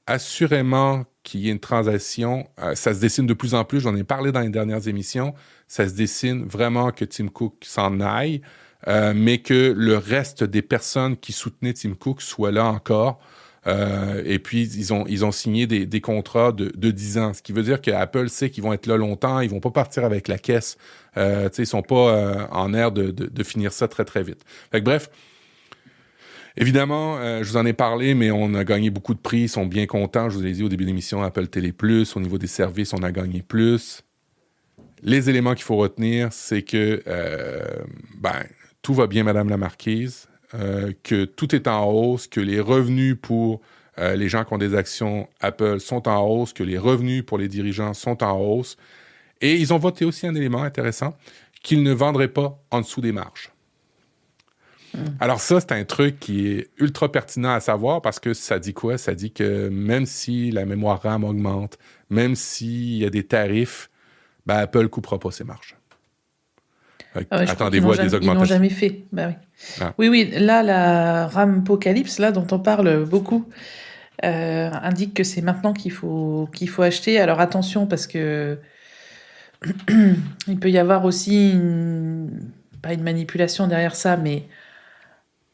assurément qu'il y ait une transition. Ça se dessine de plus en plus, j'en ai parlé dans les dernières émissions, ça se dessine vraiment que Tim Cook s'en aille, mais que le reste des personnes qui soutenaient Tim Cook soient là encore. Et puis, ils ont signé des contrats de 10 ans, ce qui veut dire qu'Apple sait qu'ils vont être là longtemps, ils vont pas partir avec la caisse. Ils sont pas en air de finir ça très, très vite. Fait que, bref, évidemment, je vous en ai parlé, mais on a gagné beaucoup de prix, ils sont bien contents. Je vous ai dit au début de l'émission, Apple TV+, au niveau des services, on a gagné plus. Les éléments qu'il faut retenir, c'est que tout va bien, Madame la Marquise, que tout est en hausse, que les revenus pour les gens qui ont des actions Apple sont en hausse, que les revenus pour les dirigeants sont en hausse. Et ils ont voté aussi un élément intéressant, qu'ils ne vendraient pas en dessous des marges. Alors ça, c'est un truc qui est ultra pertinent à savoir parce que ça dit quoi? Ça dit que même si la mémoire RAM augmente, même s'il y a des tarifs, Apple ne coupera pas ses marges. Attendez-vous à des augmentations. Ils n'ont jamais fait. Oui. Ah. Oui, là, la RAM Apocalypse, là, dont on parle beaucoup, indique que c'est maintenant qu'il faut acheter. Alors attention, parce que il peut y avoir aussi pas une manipulation derrière ça, mais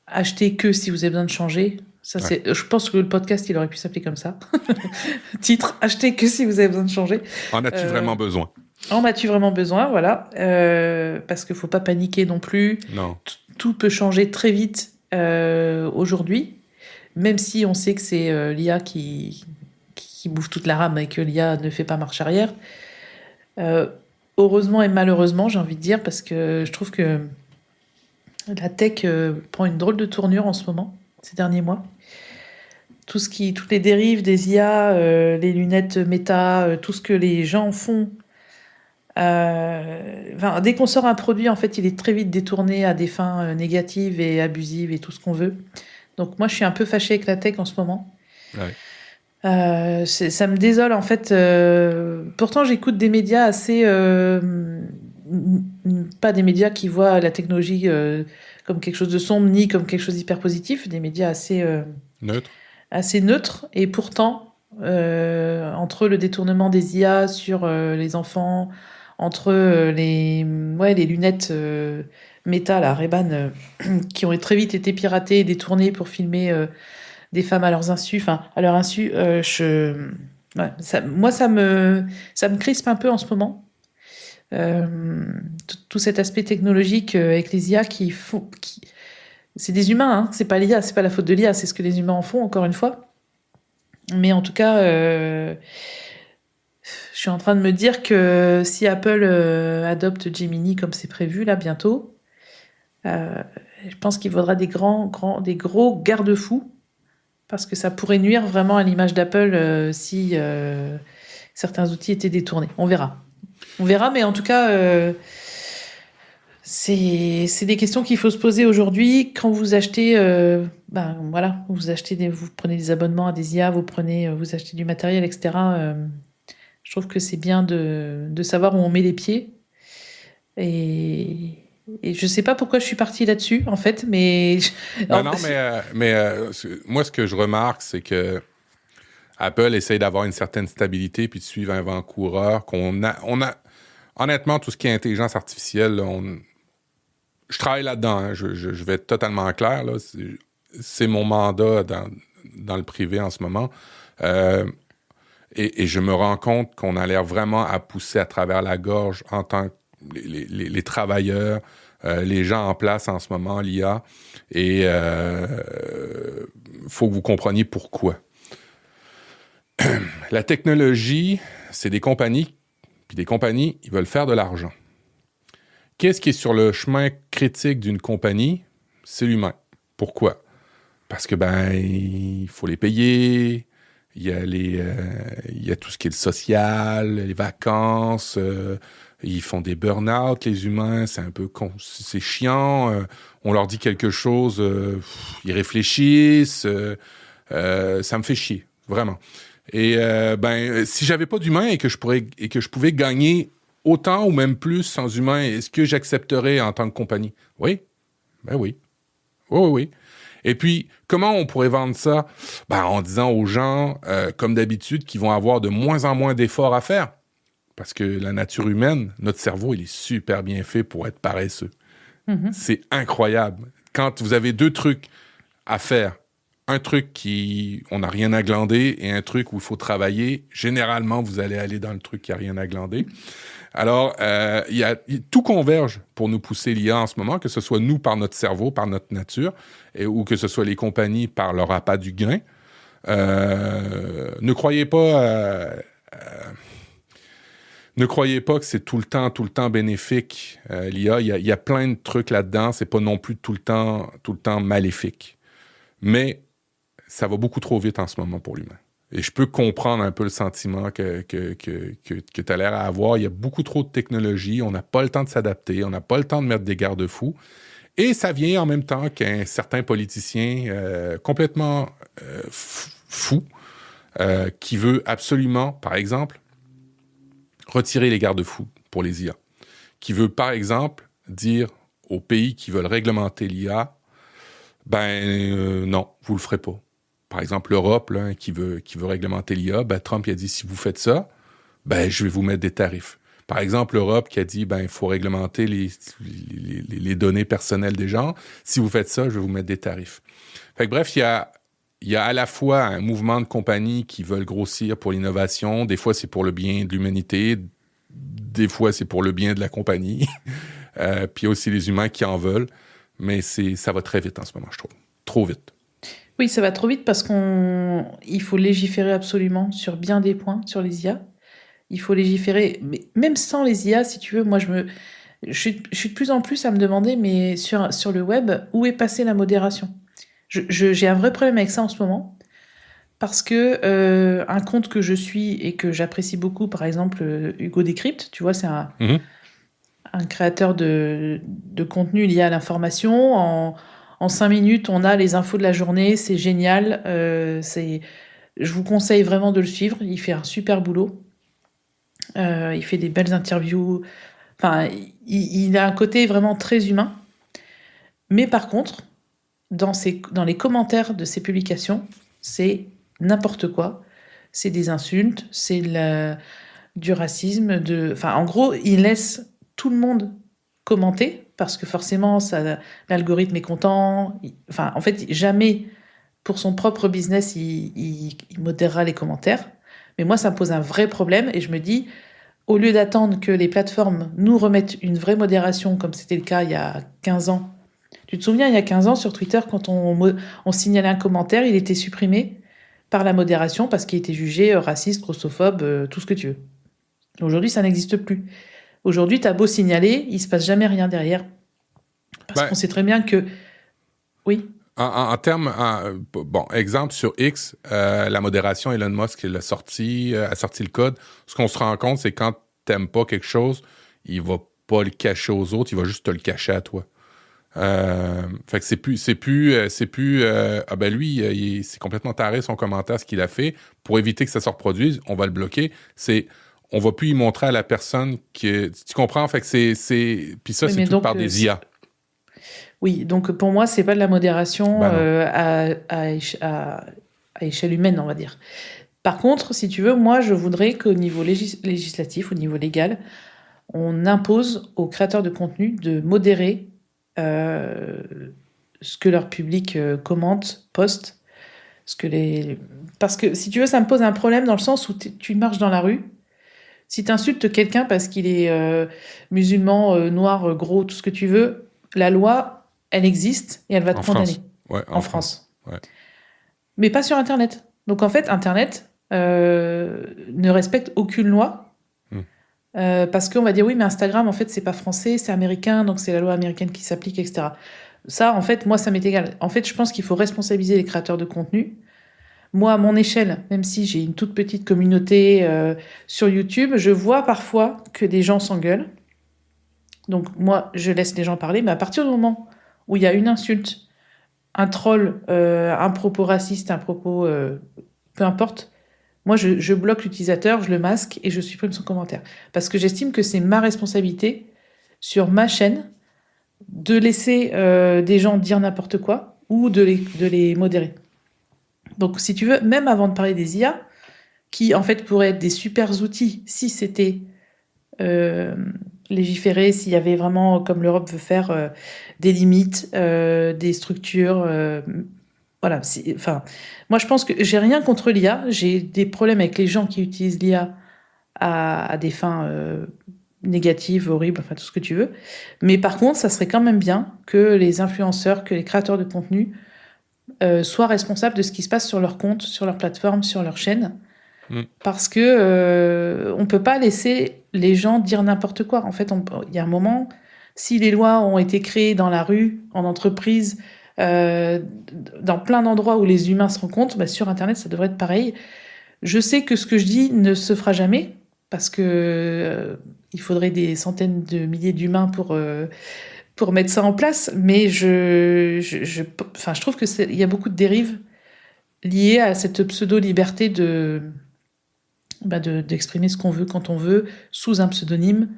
acheter que si vous avez besoin de changer. Ça, je pense que le podcast, il aurait pu s'appeler comme ça. Titre, acheter que si vous avez besoin de changer. En as-tu vraiment besoin? En as-tu vraiment besoin, voilà. Parce qu'il ne faut pas paniquer non plus. Non. Tout peut changer très vite aujourd'hui, même si on sait que c'est l'IA qui bouffe toute la RAM et que l'IA ne fait pas marche arrière. Heureusement et malheureusement, j'ai envie de dire, parce que je trouve que la tech prend une drôle de tournure en ce moment, ces derniers mois. Toutes les dérives des IA, les lunettes méta, tout ce que les gens font Dès qu'on sort un produit, en fait, il est très vite détourné à des fins négatives et abusives et tout ce qu'on veut. Donc moi, je suis un peu fâchée avec la tech en ce moment. Ouais. Ça me désole, en fait. Pourtant, j'écoute des médias assez... pas des médias qui voient la technologie comme quelque chose de sombre, ni comme quelque chose d'hyper positif. Des médias Neutre. assez neutres. Et pourtant, entre le détournement des IA sur les enfants, entre les lunettes Meta, la Ray-Ban, qui ont très vite été piratées et détournées pour filmer des femmes à leurs insu, enfin à leur insu, moi ça me crispe un peu en ce moment. Tout cet aspect technologique avec les IA c'est des humains, hein, c'est pas l'IA, c'est pas la faute de l'IA, c'est ce que les humains en font encore une fois. Mais en tout cas, je suis en train de me dire que si Apple adopte Gemini comme c'est prévu là bientôt, je pense qu'il faudra des gros garde-fous parce que ça pourrait nuire vraiment à l'image d'Apple si certains outils étaient détournés. On verra. On verra, mais en tout cas, c'est des questions qu'il faut se poser aujourd'hui. Quand vous achetez, vous prenez des abonnements à des IA, vous achetez du matériel, etc. Je trouve que c'est bien de savoir où on met les pieds. Et je sais pas pourquoi je suis partie là-dessus, en fait, mais... Non, moi, ce que je remarque, c'est que Apple essaye d'avoir une certaine stabilité puis de suivre un vent coureur. Honnêtement, tout ce qui est intelligence artificielle, là, je travaille là-dedans. Hein, je vais être totalement clair. Là, c'est mon mandat dans le privé en ce moment. Et je me rends compte qu'on a l'air vraiment à pousser à travers la gorge en tant que les travailleurs, les gens en place en ce moment, l'IA. Et faut que vous compreniez pourquoi. La technologie, c'est des compagnies, puis des compagnies, ils veulent faire de l'argent. Qu'est-ce qui est sur le chemin critique d'une compagnie? C'est l'humain. Pourquoi? Parce que, il faut les payer, il y a tout ce qui est le social, les vacances, ils font des burn-out, les humains, c'est un peu c'est chiant, on leur dit quelque chose, ils réfléchissent, ça me fait chier, vraiment. Et si j'avais pas d'humain et que je pouvais gagner autant ou même plus sans humain, est-ce que j'accepterais en tant que compagnie? Oui. Ben oui. Oui. Et puis, comment on pourrait vendre ça? En disant aux gens, comme d'habitude, qu'ils vont avoir de moins en moins d'efforts à faire. Parce que la nature humaine, notre cerveau, il est super bien fait pour être paresseux. Mm-hmm. C'est incroyable. Quand vous avez deux trucs à faire, un truc on n'a rien à glander et un truc où il faut travailler, généralement, vous allez aller dans le truc qui n'a rien à glander. Alors, tout converge pour nous pousser l'IA en ce moment, que ce soit nous par notre cerveau, par notre nature, ou que ce soit les compagnies par leur appât du gain. Ne croyez pas que c'est tout le temps bénéfique, l'IA. Il y a plein de trucs là-dedans. C'est pas non plus tout le temps maléfique. Mais ça va beaucoup trop vite en ce moment pour l'humain. Et je peux comprendre un peu le sentiment que tu as l'air à avoir. Il y a beaucoup trop de technologie. On n'a pas le temps de s'adapter. On n'a pas le temps de mettre des garde-fous. Et ça vient en même temps qu'un certain politicien complètement fou qui veut absolument, par exemple, retirer les garde-fous pour les IA. Qui veut, par exemple, dire aux pays qui veulent réglementer l'IA, non, vous le ferez pas. Par exemple, l'Europe, là, qui veut réglementer l'IA, Trump il a dit, si vous faites ça, je vais vous mettre des tarifs. Par exemple, l'Europe qui a dit, il faut réglementer les données personnelles des gens. Si vous faites ça, je vais vous mettre des tarifs. Fait que bref, il y a à la fois un mouvement de compagnies qui veulent grossir pour l'innovation. Des fois, c'est pour le bien de l'humanité. Des fois, c'est pour le bien de la compagnie. Puis il y a aussi les humains qui en veulent. Mais ça va très vite en ce moment, je trouve. Trop vite. Oui, ça va trop vite parce qu'il faut légiférer absolument sur bien des points sur les IA. Il faut légiférer, mais même sans les IA, si tu veux. Moi, je suis de plus en plus à me demander, mais sur le web, où est passée la modération? J'ai un vrai problème avec ça en ce moment. parce que un compte que je suis et que j'apprécie beaucoup, par exemple Hugo Décrypte, tu vois, c'est un créateur de contenu lié à l'information. En 5 minutes, on a les infos de la journée, c'est génial. Je vous conseille vraiment de le suivre, il fait un super boulot. Il fait des belles interviews. Enfin, il a un côté vraiment très humain. Mais par contre, dans les commentaires de ses publications, c'est n'importe quoi. C'est des insultes, c'est du racisme. Enfin, en gros, il laisse tout le monde commenter parce que forcément, l'algorithme est content. Enfin, en fait, jamais pour son propre business, il modérera les commentaires. Mais moi, ça me pose un vrai problème et je me dis, au lieu d'attendre que les plateformes nous remettent une vraie modération, comme c'était le cas il y a 15 ans. Tu te souviens, il y a 15 ans, sur Twitter, quand on signalait un commentaire, il était supprimé par la modération parce qu'il était jugé raciste, grossophobe, tout ce que tu veux. Aujourd'hui, ça n'existe plus. Aujourd'hui, t'as beau signaler, il se passe jamais rien derrière. Parce qu'on sait très bien que... Oui. En termes, bon, exemple sur X, la modération, Elon Musk a sorti le code. Ce qu'on se rend compte, c'est quand t'aimes pas quelque chose, il va pas le cacher aux autres, il va juste te le cacher à toi. Fait que c'est plus ah ben lui, c'est complètement taré son commentaire, ce qu'il a fait. Pour éviter que ça se reproduise, on va le bloquer. On va plus y montrer à la personne que... Tu comprends? Fait que puis ça, oui, c'est tout donc, par des IA. Oui, donc pour moi, c'est pas de la modération à échelle humaine, on va dire. Par contre, si tu veux, moi, je voudrais qu'au niveau législatif, au niveau légal, on impose aux créateurs de contenu de modérer ce que leur public commente, poste. Parce que, si tu veux, ça me pose un problème dans le sens où tu marches dans la rue. Si tu insultes quelqu'un parce qu'il est musulman, noir, gros, tout ce que tu veux, la loi... elle existe et elle va te condamner. Ouais, en France. Ouais. Mais pas sur Internet. Donc en fait, Internet ne respecte aucune loi parce qu'on va dire oui, mais Instagram, en fait, c'est pas français, c'est américain, donc c'est la loi américaine qui s'applique, etc. Ça, en fait, moi, ça m'est égal. En fait, je pense qu'il faut responsabiliser les créateurs de contenu. Moi, à mon échelle, même si j'ai une toute petite communauté sur YouTube, je vois parfois que des gens s'engueulent. Donc moi, je laisse les gens parler, mais à partir du moment où il y a une insulte, un troll, un propos raciste, un propos... peu importe, moi, je bloque l'utilisateur, je le masque et je supprime son commentaire. Parce que j'estime que c'est ma responsabilité, sur ma chaîne, de laisser des gens dire n'importe quoi ou de les modérer. Donc, si tu veux, même avant de parler des IA, qui, en fait, pourraient être des super outils si c'était... légiférer, s'il y avait vraiment, comme l'Europe veut faire, des limites, des structures. Voilà. Enfin, moi, je pense que j'ai rien contre l'IA. J'ai des problèmes avec les gens qui utilisent l'IA à des fins négatives, horribles, enfin tout ce que tu veux. Mais par contre, ça serait quand même bien que les influenceurs, que les créateurs de contenu soient responsables de ce qui se passe sur leur compte, sur leur plateforme, sur leur chaîne. Parce que on peut pas laisser les gens dire n'importe quoi. En fait, il y a un moment, si les lois ont été créées dans la rue, en entreprise, dans plein d'endroits où les humains se rencontrent, bah, sur Internet, ça devrait être pareil. Je sais que ce que je dis ne se fera jamais, parce que il faudrait des centaines de milliers d'humains pour mettre ça en place. Mais je trouve qu'il y a beaucoup de dérives liées à cette pseudo-liberté d'exprimer ce qu'on veut quand on veut, sous un pseudonyme.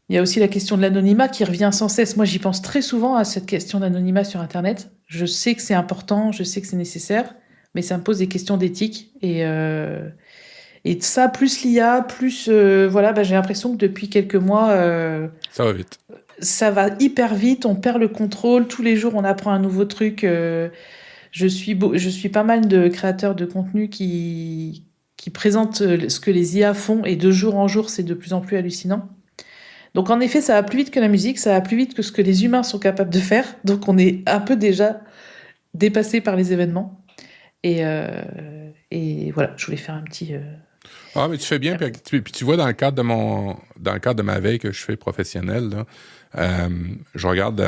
Il y a aussi la question de l'anonymat qui revient sans cesse. Moi, j'y pense très souvent à cette question d'anonymat sur Internet. Je sais que c'est important, je sais que c'est nécessaire, mais ça me pose des questions d'éthique. Et ça, plus l'IA, plus... j'ai l'impression que depuis quelques mois... ça va vite. Ça va hyper vite, on perd le contrôle. Tous les jours, on apprend un nouveau truc. Je suis pas mal de créateurs de contenu qui présentent ce que les IA font, et de jour en jour, c'est de plus en plus hallucinant. Donc en effet, ça va plus vite que la musique, ça va plus vite que ce que les humains sont capables de faire, donc on est un peu déjà dépassé par les événements. Et voilà, je voulais faire un petit... Ah, mais tu fais bien, puis tu vois, dans le cadre de ma veille que je fais professionnelle, là, je regarde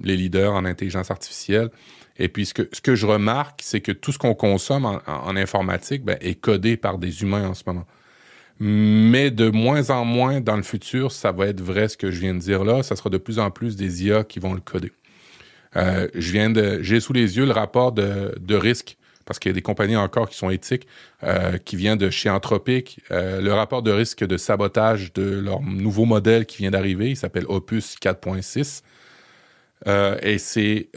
les leaders en intelligence artificielle, Et puis, ce que je remarque, c'est que tout ce qu'on consomme en informatique est codé par des humains en ce moment. Mais de moins en moins dans le futur, ça va être vrai ce que je viens de dire là. Ça sera de plus en plus des IA qui vont le coder. J'ai sous les yeux le rapport de risque, parce qu'il y a des compagnies encore qui sont éthiques, qui vient de chez Anthropic. Le rapport de risque de sabotage de leur nouveau modèle qui vient d'arriver, il s'appelle Opus 4.6. Et c'est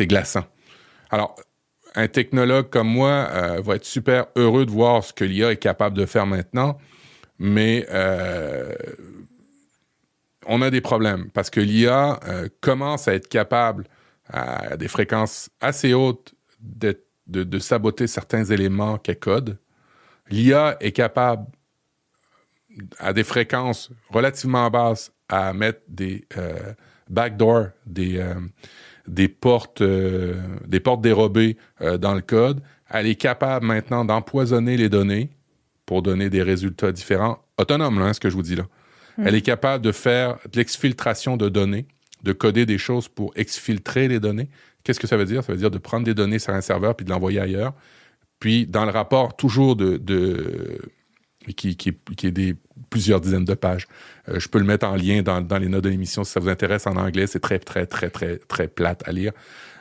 glaçant. Alors, un technologue comme moi va être super heureux de voir ce que l'IA est capable de faire maintenant, mais on a des problèmes parce que l'IA commence à être capable à des fréquences assez hautes de saboter certains éléments qu'elle code. L'IA est capable à des fréquences relativement basses à mettre des backdoors, des portes dérobées dans le code. Elle est capable maintenant d'empoisonner les données pour donner des résultats différents. Autonome, là, ce que je vous dis là. Elle est capable de faire de l'exfiltration de données, de coder des choses pour exfiltrer les données. Qu'est-ce que ça veut dire? Ça veut dire de prendre des données sur un serveur puis de l'envoyer ailleurs. Puis, dans le rapport toujours qui est des plusieurs dizaines de pages. Je peux le mettre en lien dans les notes de l'émission si ça vous intéresse en anglais. C'est très, très, très, très, très plate à lire.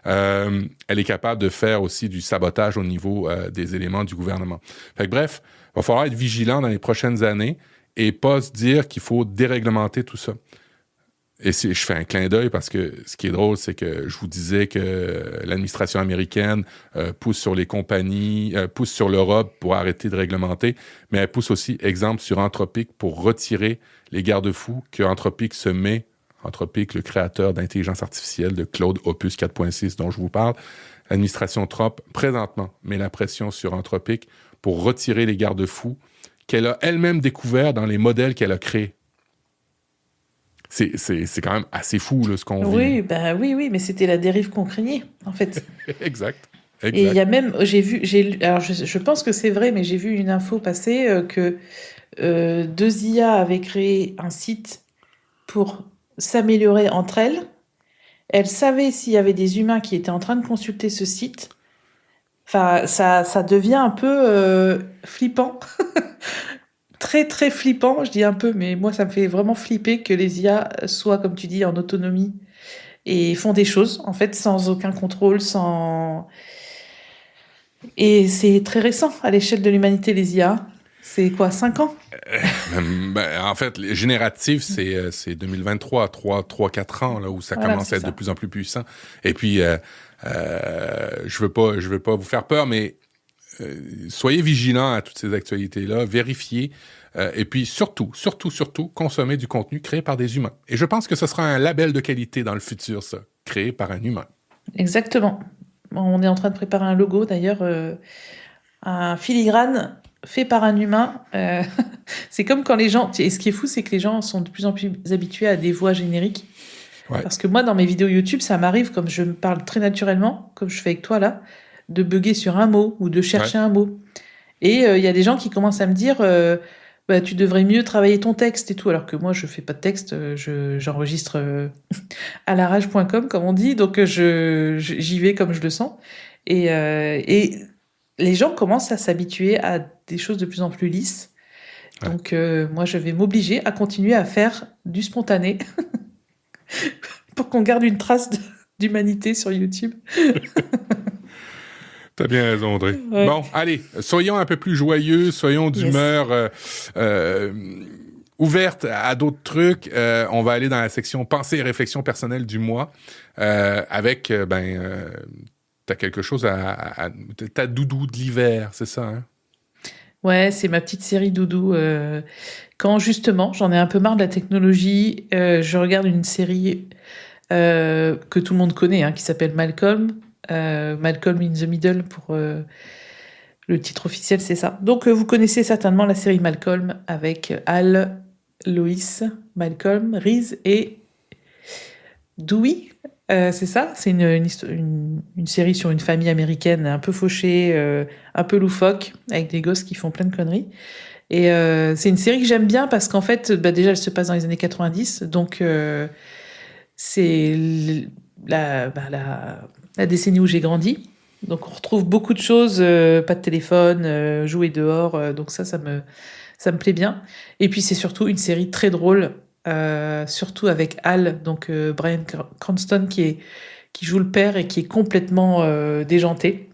Elle est capable de faire aussi du sabotage au niveau des éléments du gouvernement. Fait que, bref, il va falloir être vigilant dans les prochaines années et pas se dire qu'il faut déréglementer tout ça. Et je fais un clin d'œil parce que ce qui est drôle, c'est que je vous disais que l'administration américaine pousse sur les compagnies, pousse sur l'Europe pour arrêter de réglementer, mais elle pousse aussi, exemple, sur Anthropic pour retirer les garde-fous que Anthropic se met, Anthropic, le créateur d'intelligence artificielle de Claude Opus 4.6 dont je vous parle. L'administration Trump, présentement, met la pression sur Anthropic pour retirer les garde-fous qu'elle a elle-même découverts dans les modèles qu'elle a créés. C'est quand même assez fou, là, ce qu'on vit. Oui, mais c'était la dérive qu'on craignait, en fait. Exact. Et il y a même, alors je pense que c'est vrai, mais j'ai vu une info passer que deux IA avaient créé un site pour s'améliorer entre elles. Elles savaient s'il y avait des humains qui étaient en train de consulter ce site. Enfin, ça devient un peu flippant. Très, très flippant, je dis un peu, mais moi, ça me fait vraiment flipper que les IA soient, comme tu dis, en autonomie et font des choses, en fait, sans aucun contrôle, sans... Et c'est très récent à l'échelle de l'humanité, les IA. C'est quoi, 5 ans? En fait, génératif, c'est 2023, 3-4 ans, là, où ça commence à être de plus en plus puissant. Et puis, je veux pas vous faire peur, mais soyez vigilants à toutes ces actualités-là, vérifiez, et puis surtout, consommez du contenu créé par des humains. Et je pense que ce sera un label de qualité dans le futur, ça, créé par un humain. Exactement. On est en train de préparer un logo, d'ailleurs, un filigrane fait par un humain. C'est comme quand les gens... Et ce qui est fou, c'est que les gens sont de plus en plus habitués à des voix génériques. Ouais. Parce que moi, dans mes vidéos YouTube, ça m'arrive, comme je me parle très naturellement, comme je fais avec toi là, de bugger sur un mot ou de chercher un mot. Et il y a des gens qui commencent à me dire tu devrais mieux travailler ton texte et tout, alors que moi je fais pas de texte, j'enregistre à l'arrache.com comme on dit, donc j'y vais comme je le sens. Et les gens commencent à s'habituer à des choses de plus en plus lisses. Ouais. Donc moi je vais m'obliger à continuer à faire du spontané pour qu'on garde une trace d'humanité sur YouTube. T'as bien raison, Audrey. Ouais. Bon, allez, soyons un peu plus joyeux, soyons d'humeur ouverte à d'autres trucs. On va aller dans la section pensée et réflexion personnelle du mois avec, t'as quelque chose ta doudou de l'hiver, c'est ça, hein? Ouais, c'est ma petite série doudou. Quand justement, j'en ai un peu marre de la technologie, je regarde une série que tout le monde connaît, hein, qui s'appelle Malcolm. Malcolm in the Middle pour le titre officiel, c'est ça. Donc vous connaissez certainement la série Malcolm avec Al, Lois, Malcolm, Reese et Dewey. C'est ça. C'est une série sur une famille américaine un peu fauchée, un peu loufoque, avec des gosses qui font plein de conneries. Et c'est une série que j'aime bien parce qu'en fait, déjà, elle se passe dans les années 90, donc c'est la décennie où j'ai grandi. Donc on retrouve beaucoup de choses, pas de téléphone, jouer dehors, donc ça me plaît bien. Et puis c'est surtout une série très drôle, surtout avec Hal, donc Bryan Cranston qui joue le père et qui est complètement déjanté.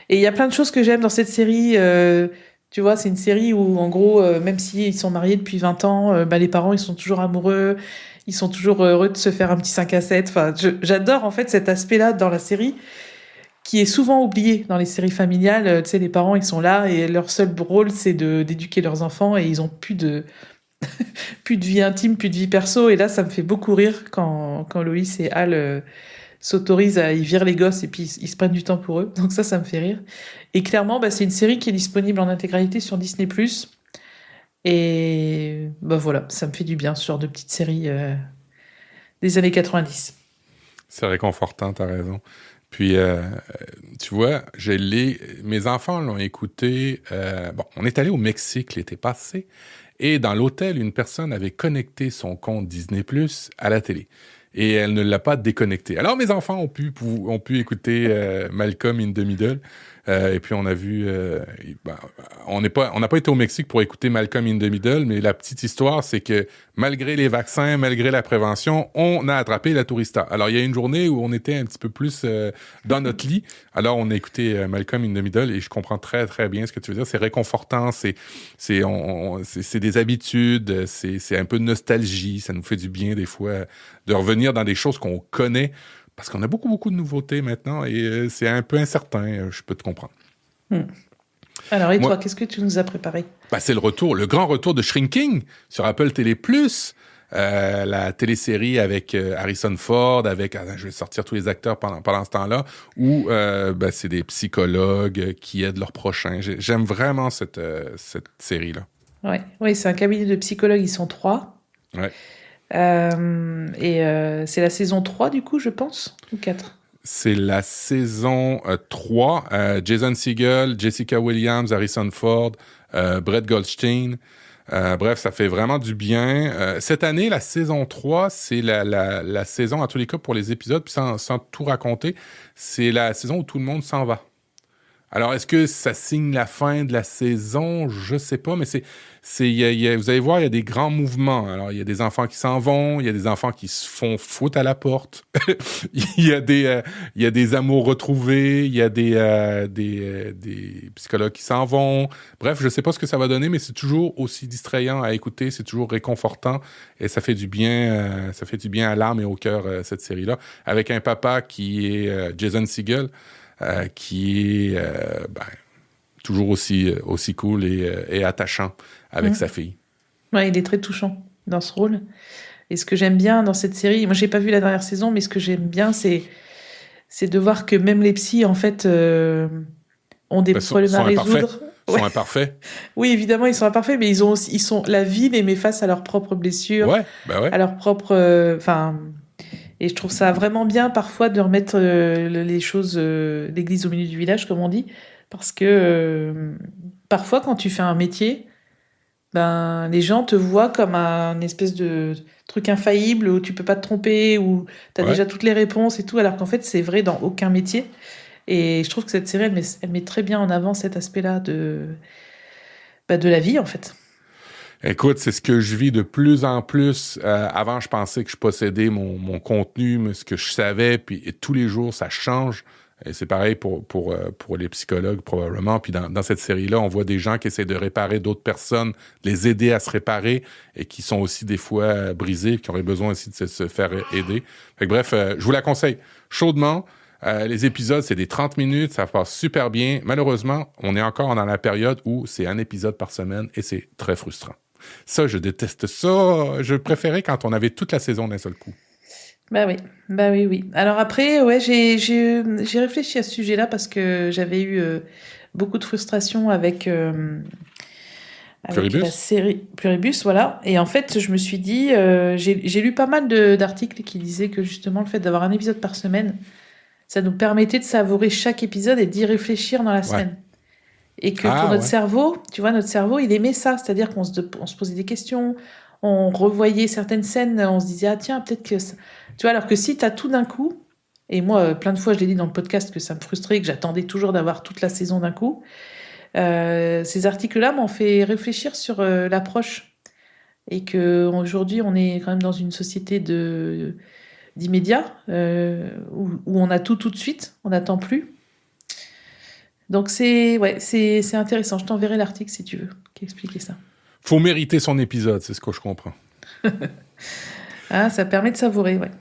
Et il y a plein de choses que j'aime dans cette série. Tu vois, c'est une série où, en gros, même s'ils sont mariés depuis 20 ans, les parents, ils sont toujours amoureux, ils sont toujours heureux de se faire un petit 5 à 7. Enfin, j'adore, en fait, cet aspect-là dans la série, qui est souvent oublié dans les séries familiales. Tu sais, les parents, ils sont là et leur seul rôle, c'est d'éduquer leurs enfants et ils ont plus de vie intime, plus de vie perso. Et là, ça me fait beaucoup rire quand Loïs et Hal s'autorisent à y virer les gosses et puis ils se prennent du temps pour eux. Donc ça me fait rire. Et clairement, c'est une série qui est disponible en intégralité sur Disney+. Et voilà, ça me fait du bien, ce genre de petite série des années 90. C'est réconfortant, t'as raison. Puis, tu vois, mes enfants l'ont écouté. On est allé au Mexique l'été passé et dans l'hôtel, une personne avait connecté son compte Disney+ à la télé. Et elle ne l'a pas déconnecté. Alors, mes enfants ont pu écouter Malcolm in the Middle. Et puis, on a vu... on n'a pas été au Mexique pour écouter Malcolm in the Middle, mais la petite histoire, c'est que malgré les vaccins, malgré la prévention, on a attrapé la tourista. Alors, il y a une journée où on était un petit peu plus dans notre lit. Alors, on a écouté Malcolm in the Middle et je comprends très, très bien ce que tu veux dire. C'est réconfortant, c'est des habitudes, c'est un peu de nostalgie. Ça nous fait du bien, des fois, de revenir dans des choses qu'on connaît. Parce qu'on a beaucoup, beaucoup de nouveautés maintenant et c'est un peu incertain, je peux te comprendre. Alors, et toi, qu'est-ce que tu nous as préparé? C'est le grand retour de Shrinking sur Apple TV+, la télésérie avec Harrison Ford, je vais sortir tous les acteurs pendant ce temps-là, où c'est des psychologues qui aident leurs prochains. J'aime vraiment cette série-là. Ouais, c'est un cabinet de psychologues, ils sont 3. Ouais. C'est la saison 3 du coup, je pense, ou 4? C'est la saison 3. Jason Segel, Jessica Williams, Harrison Ford, Brett Goldstein. Bref, ça fait vraiment du bien. Cette année, la saison 3, c'est la saison, à tous les cas, pour les épisodes, puis sans tout raconter, c'est la saison où tout le monde s'en va. Alors, est-ce que ça signe la fin de la saison? Je sais pas, mais vous allez voir, il y a des grands mouvements. Alors, il y a des enfants qui s'en vont, il y a des enfants qui se font foutre à la porte, il y a des amours retrouvés, il y a des psychologues qui s'en vont. Bref, je sais pas ce que ça va donner, mais c'est toujours aussi distrayant à écouter, c'est toujours réconfortant et ça fait du bien à l'âme et au cœur, cette série-là, avec un papa qui est Jason Segel. Qui est toujours aussi cool et attachant avec sa fille. Ouais, il est très touchant dans ce rôle. Et ce que j'aime bien dans cette série, moi j'ai pas vu la dernière saison, mais ce que j'aime bien, c'est de voir que même les psys, en fait, ont des problèmes à résoudre. Ils sont imparfaits. Oui, évidemment, ils sont imparfaits, mais la vie les met face à leurs propres blessures, à leurs propres... Et je trouve ça vraiment bien parfois de remettre les choses, l'église au milieu du village, comme on dit, parce que parfois quand tu fais un métier, les gens te voient comme un espèce de truc infaillible où tu peux pas te tromper, où tu as déjà toutes les réponses et tout, alors qu'en fait c'est vrai dans aucun métier. Et je trouve que cette série, elle met très bien en avant cet aspect-là de la vie en fait. Écoute, c'est ce que je vis de plus en plus. Avant, je pensais que je possédais mon contenu, ce que je savais, et tous les jours, ça change. Et c'est pareil pour les psychologues, probablement. Puis dans cette série-là, on voit des gens qui essaient de réparer d'autres personnes, les aider à se réparer, et qui sont aussi des fois brisés, qui auraient besoin aussi de se faire aider. Fait que bref, je vous la conseille chaudement. Les épisodes, c'est des 30 minutes, ça passe super bien. Malheureusement, on est encore dans la période où c'est un épisode par semaine, et c'est très frustrant. Ça, je déteste ça. Je préférais quand on avait toute la saison d'un seul coup. Oui. Alors après, j'ai réfléchi à ce sujet-là parce que j'avais eu beaucoup de frustration avec la série Pluribus, voilà. Et en fait, je me suis dit, j'ai lu pas mal d'articles qui disaient que justement, le fait d'avoir un épisode par semaine, ça nous permettait de savourer chaque épisode et d'y réfléchir dans la semaine. Et que pour notre cerveau, tu vois, notre cerveau, il aimait ça. C'est-à-dire qu'on se posait des questions, on revoyait certaines scènes, on se disait, ah tiens, peut-être que... Tu vois, alors que si tu as tout d'un coup, et moi, plein de fois, je l'ai dit dans le podcast que ça me frustrait, que j'attendais toujours d'avoir toute la saison d'un coup, ces articles-là m'ont fait réfléchir sur l'approche. Et qu'aujourd'hui, on est quand même dans une société d'immédiat, où on a tout de suite, on n'attend plus. Donc c'est intéressant. Je t'enverrai l'article si tu veux, qui expliquait ça. Faut mériter son épisode, c'est ce que je comprends. Ah, ça permet de savourer, ouais.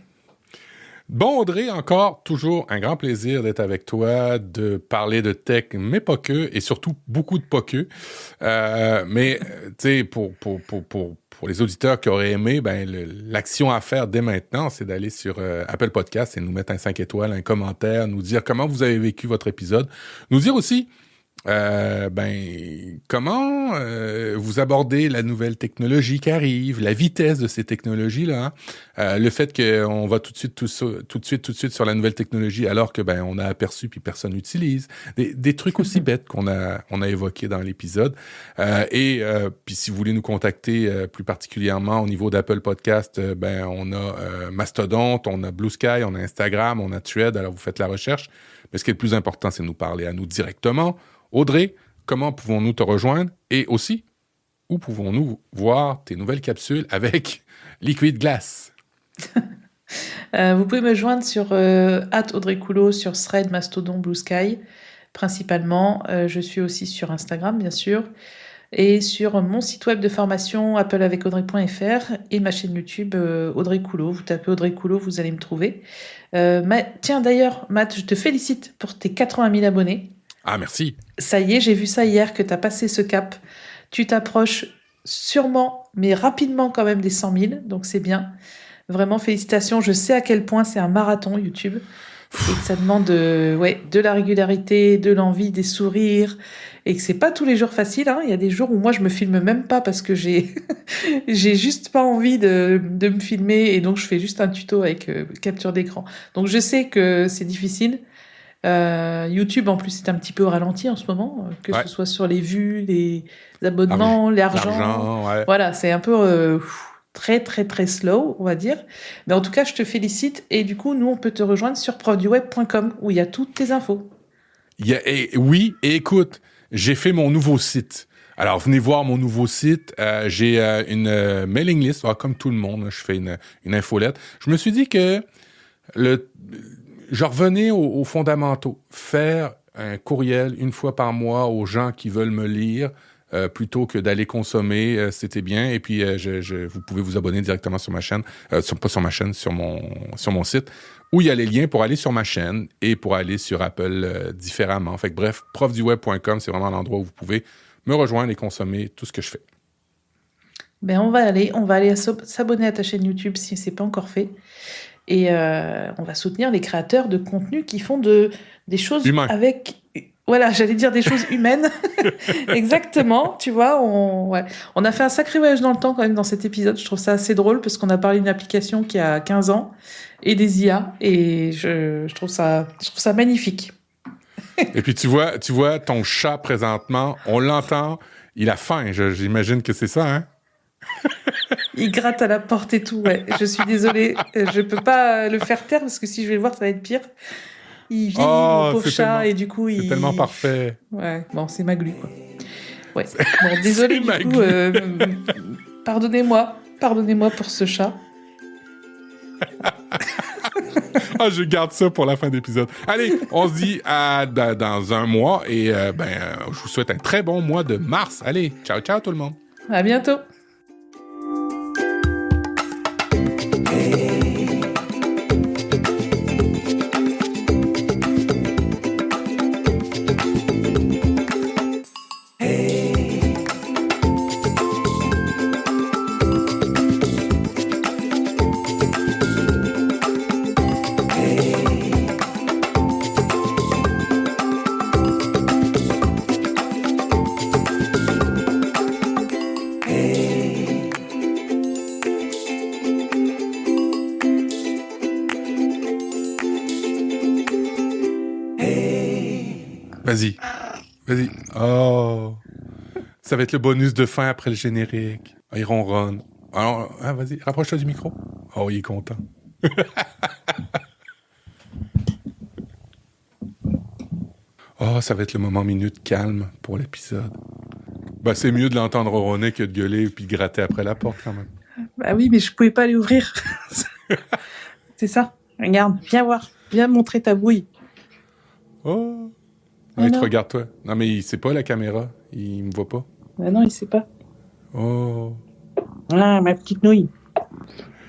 Bon, Audrey, encore toujours un grand plaisir d'être avec toi, de parler de tech, mais pas que, et surtout beaucoup de pas que. Mais, tu sais, pour les auditeurs qui auraient aimé, ben, l'action à faire dès maintenant, c'est d'aller sur Apple Podcast et nous mettre un 5 étoiles, un commentaire, nous dire comment vous avez vécu votre épisode. Nous dire aussi, comment vous abordez la nouvelle technologie qui arrive, la vitesse de ces technologies-là, le fait qu'on va tout de suite sur la nouvelle technologie alors que on a aperçu puis personne n'utilise, des trucs aussi bêtes qu'on a évoqués dans l'épisode. Puis si vous voulez nous contacter plus particulièrement au niveau d'Apple Podcast, on a Mastodon, on a Blue Sky, on a Instagram, on a Thread, alors vous faites la recherche. Mais ce qui est le plus important, c'est de nous parler à nous directement. Audrey, comment pouvons-nous te rejoindre? Et aussi, où pouvons-nous voir tes nouvelles capsules avec Liquid Glass? Vous pouvez me joindre sur @AudreyCoulot sur Thread, Mastodon, Blue Sky, principalement. Je suis aussi sur Instagram, bien sûr, et sur mon site web de formation appleavec-audrey.fr et ma chaîne YouTube Audrey Coulot. Vous tapez Audrey Coulot, vous allez me trouver. Tiens, d'ailleurs, Matt, je te félicite pour tes 80 000 abonnés. Ah, merci. Ça y est, j'ai vu ça hier, que tu as passé ce cap. Tu t'approches sûrement, mais rapidement quand même des 100 000, donc c'est bien. Vraiment, félicitations. Je sais à quel point c'est un marathon, YouTube, et que ça demande de la régularité, de l'envie, des sourires, et que c'est pas tous les jours facile. Hein. Il y a des jours où moi, je me filme même pas parce que j'ai juste pas envie de me filmer, et donc je fais juste un tuto avec capture d'écran. Donc je sais que c'est difficile. YouTube en plus est un petit peu au ralenti en ce moment, que ce soit sur les vues, les abonnements, l'argent. Ouais. Voilà, c'est un peu très très très slow, on va dire. Mais en tout cas, je te félicite et du coup, nous on peut te rejoindre sur profduweb.com où il y a toutes tes infos. Oui, et écoute, j'ai fait mon nouveau site. Alors, venez voir mon nouveau site. J'ai une mailing list, comme tout le monde. Je fais une infolette. Je me suis dit que je revenais aux fondamentaux. Faire un courriel une fois par mois aux gens qui veulent me lire plutôt que d'aller consommer, c'était bien. Et puis, vous pouvez vous abonner directement sur ma chaîne, sur mon site, où il y a les liens pour aller sur ma chaîne et pour aller sur Apple différemment. Fait que bref, profduweb.com, c'est vraiment l'endroit où vous pouvez me rejoindre et consommer tout ce que je fais. On va aller s'abonner à ta chaîne YouTube si c'est pas encore fait. Et on va soutenir les créateurs de contenu qui font des choses avec... Voilà, j'allais dire des choses humaines. Exactement, tu vois. On a fait un sacré voyage dans le temps quand même dans cet épisode. Je trouve ça assez drôle parce qu'on a parlé d'une application qui a 15 ans et des IA. Et je trouve ça magnifique. Et puis tu vois ton chat présentement, on l'entend, il a faim. J'imagine que c'est ça, hein? Il gratte à la porte et tout, ouais. Je suis désolée, je peux pas le faire taire parce que si je vais le voir, ça va être pire. Il vieillit, mon pauvre chat, et du coup, c'est tellement parfait. Ouais, bon, c'est Maglu, quoi. Ouais. Bon, désolée, du coup, pardonnez-moi pour ce chat. Je garde ça pour la fin d'épisode. Allez, on se dit dans un mois et je vous souhaite un très bon mois de mars. Allez, ciao, ciao tout le monde. À bientôt. Vas-y. Oh. Ça va être le bonus de fin après le générique. Il ronronne. Alors, vas-y, rapproche-toi du micro. Oh, il est content. Oh, ça va être le moment minute calme pour l'épisode. Ben, c'est mieux de l'entendre ronronner que de gueuler puis de gratter après la porte, quand même. Bah oui, mais je pouvais pas aller ouvrir. C'est ça. Regarde, viens voir. Viens montrer ta bouille. Oh! Non, il te regarde, toi. Non, mais il sait pas la caméra. Il me voit pas. Bah non, il sait pas. Oh! Ah, ma petite nouille.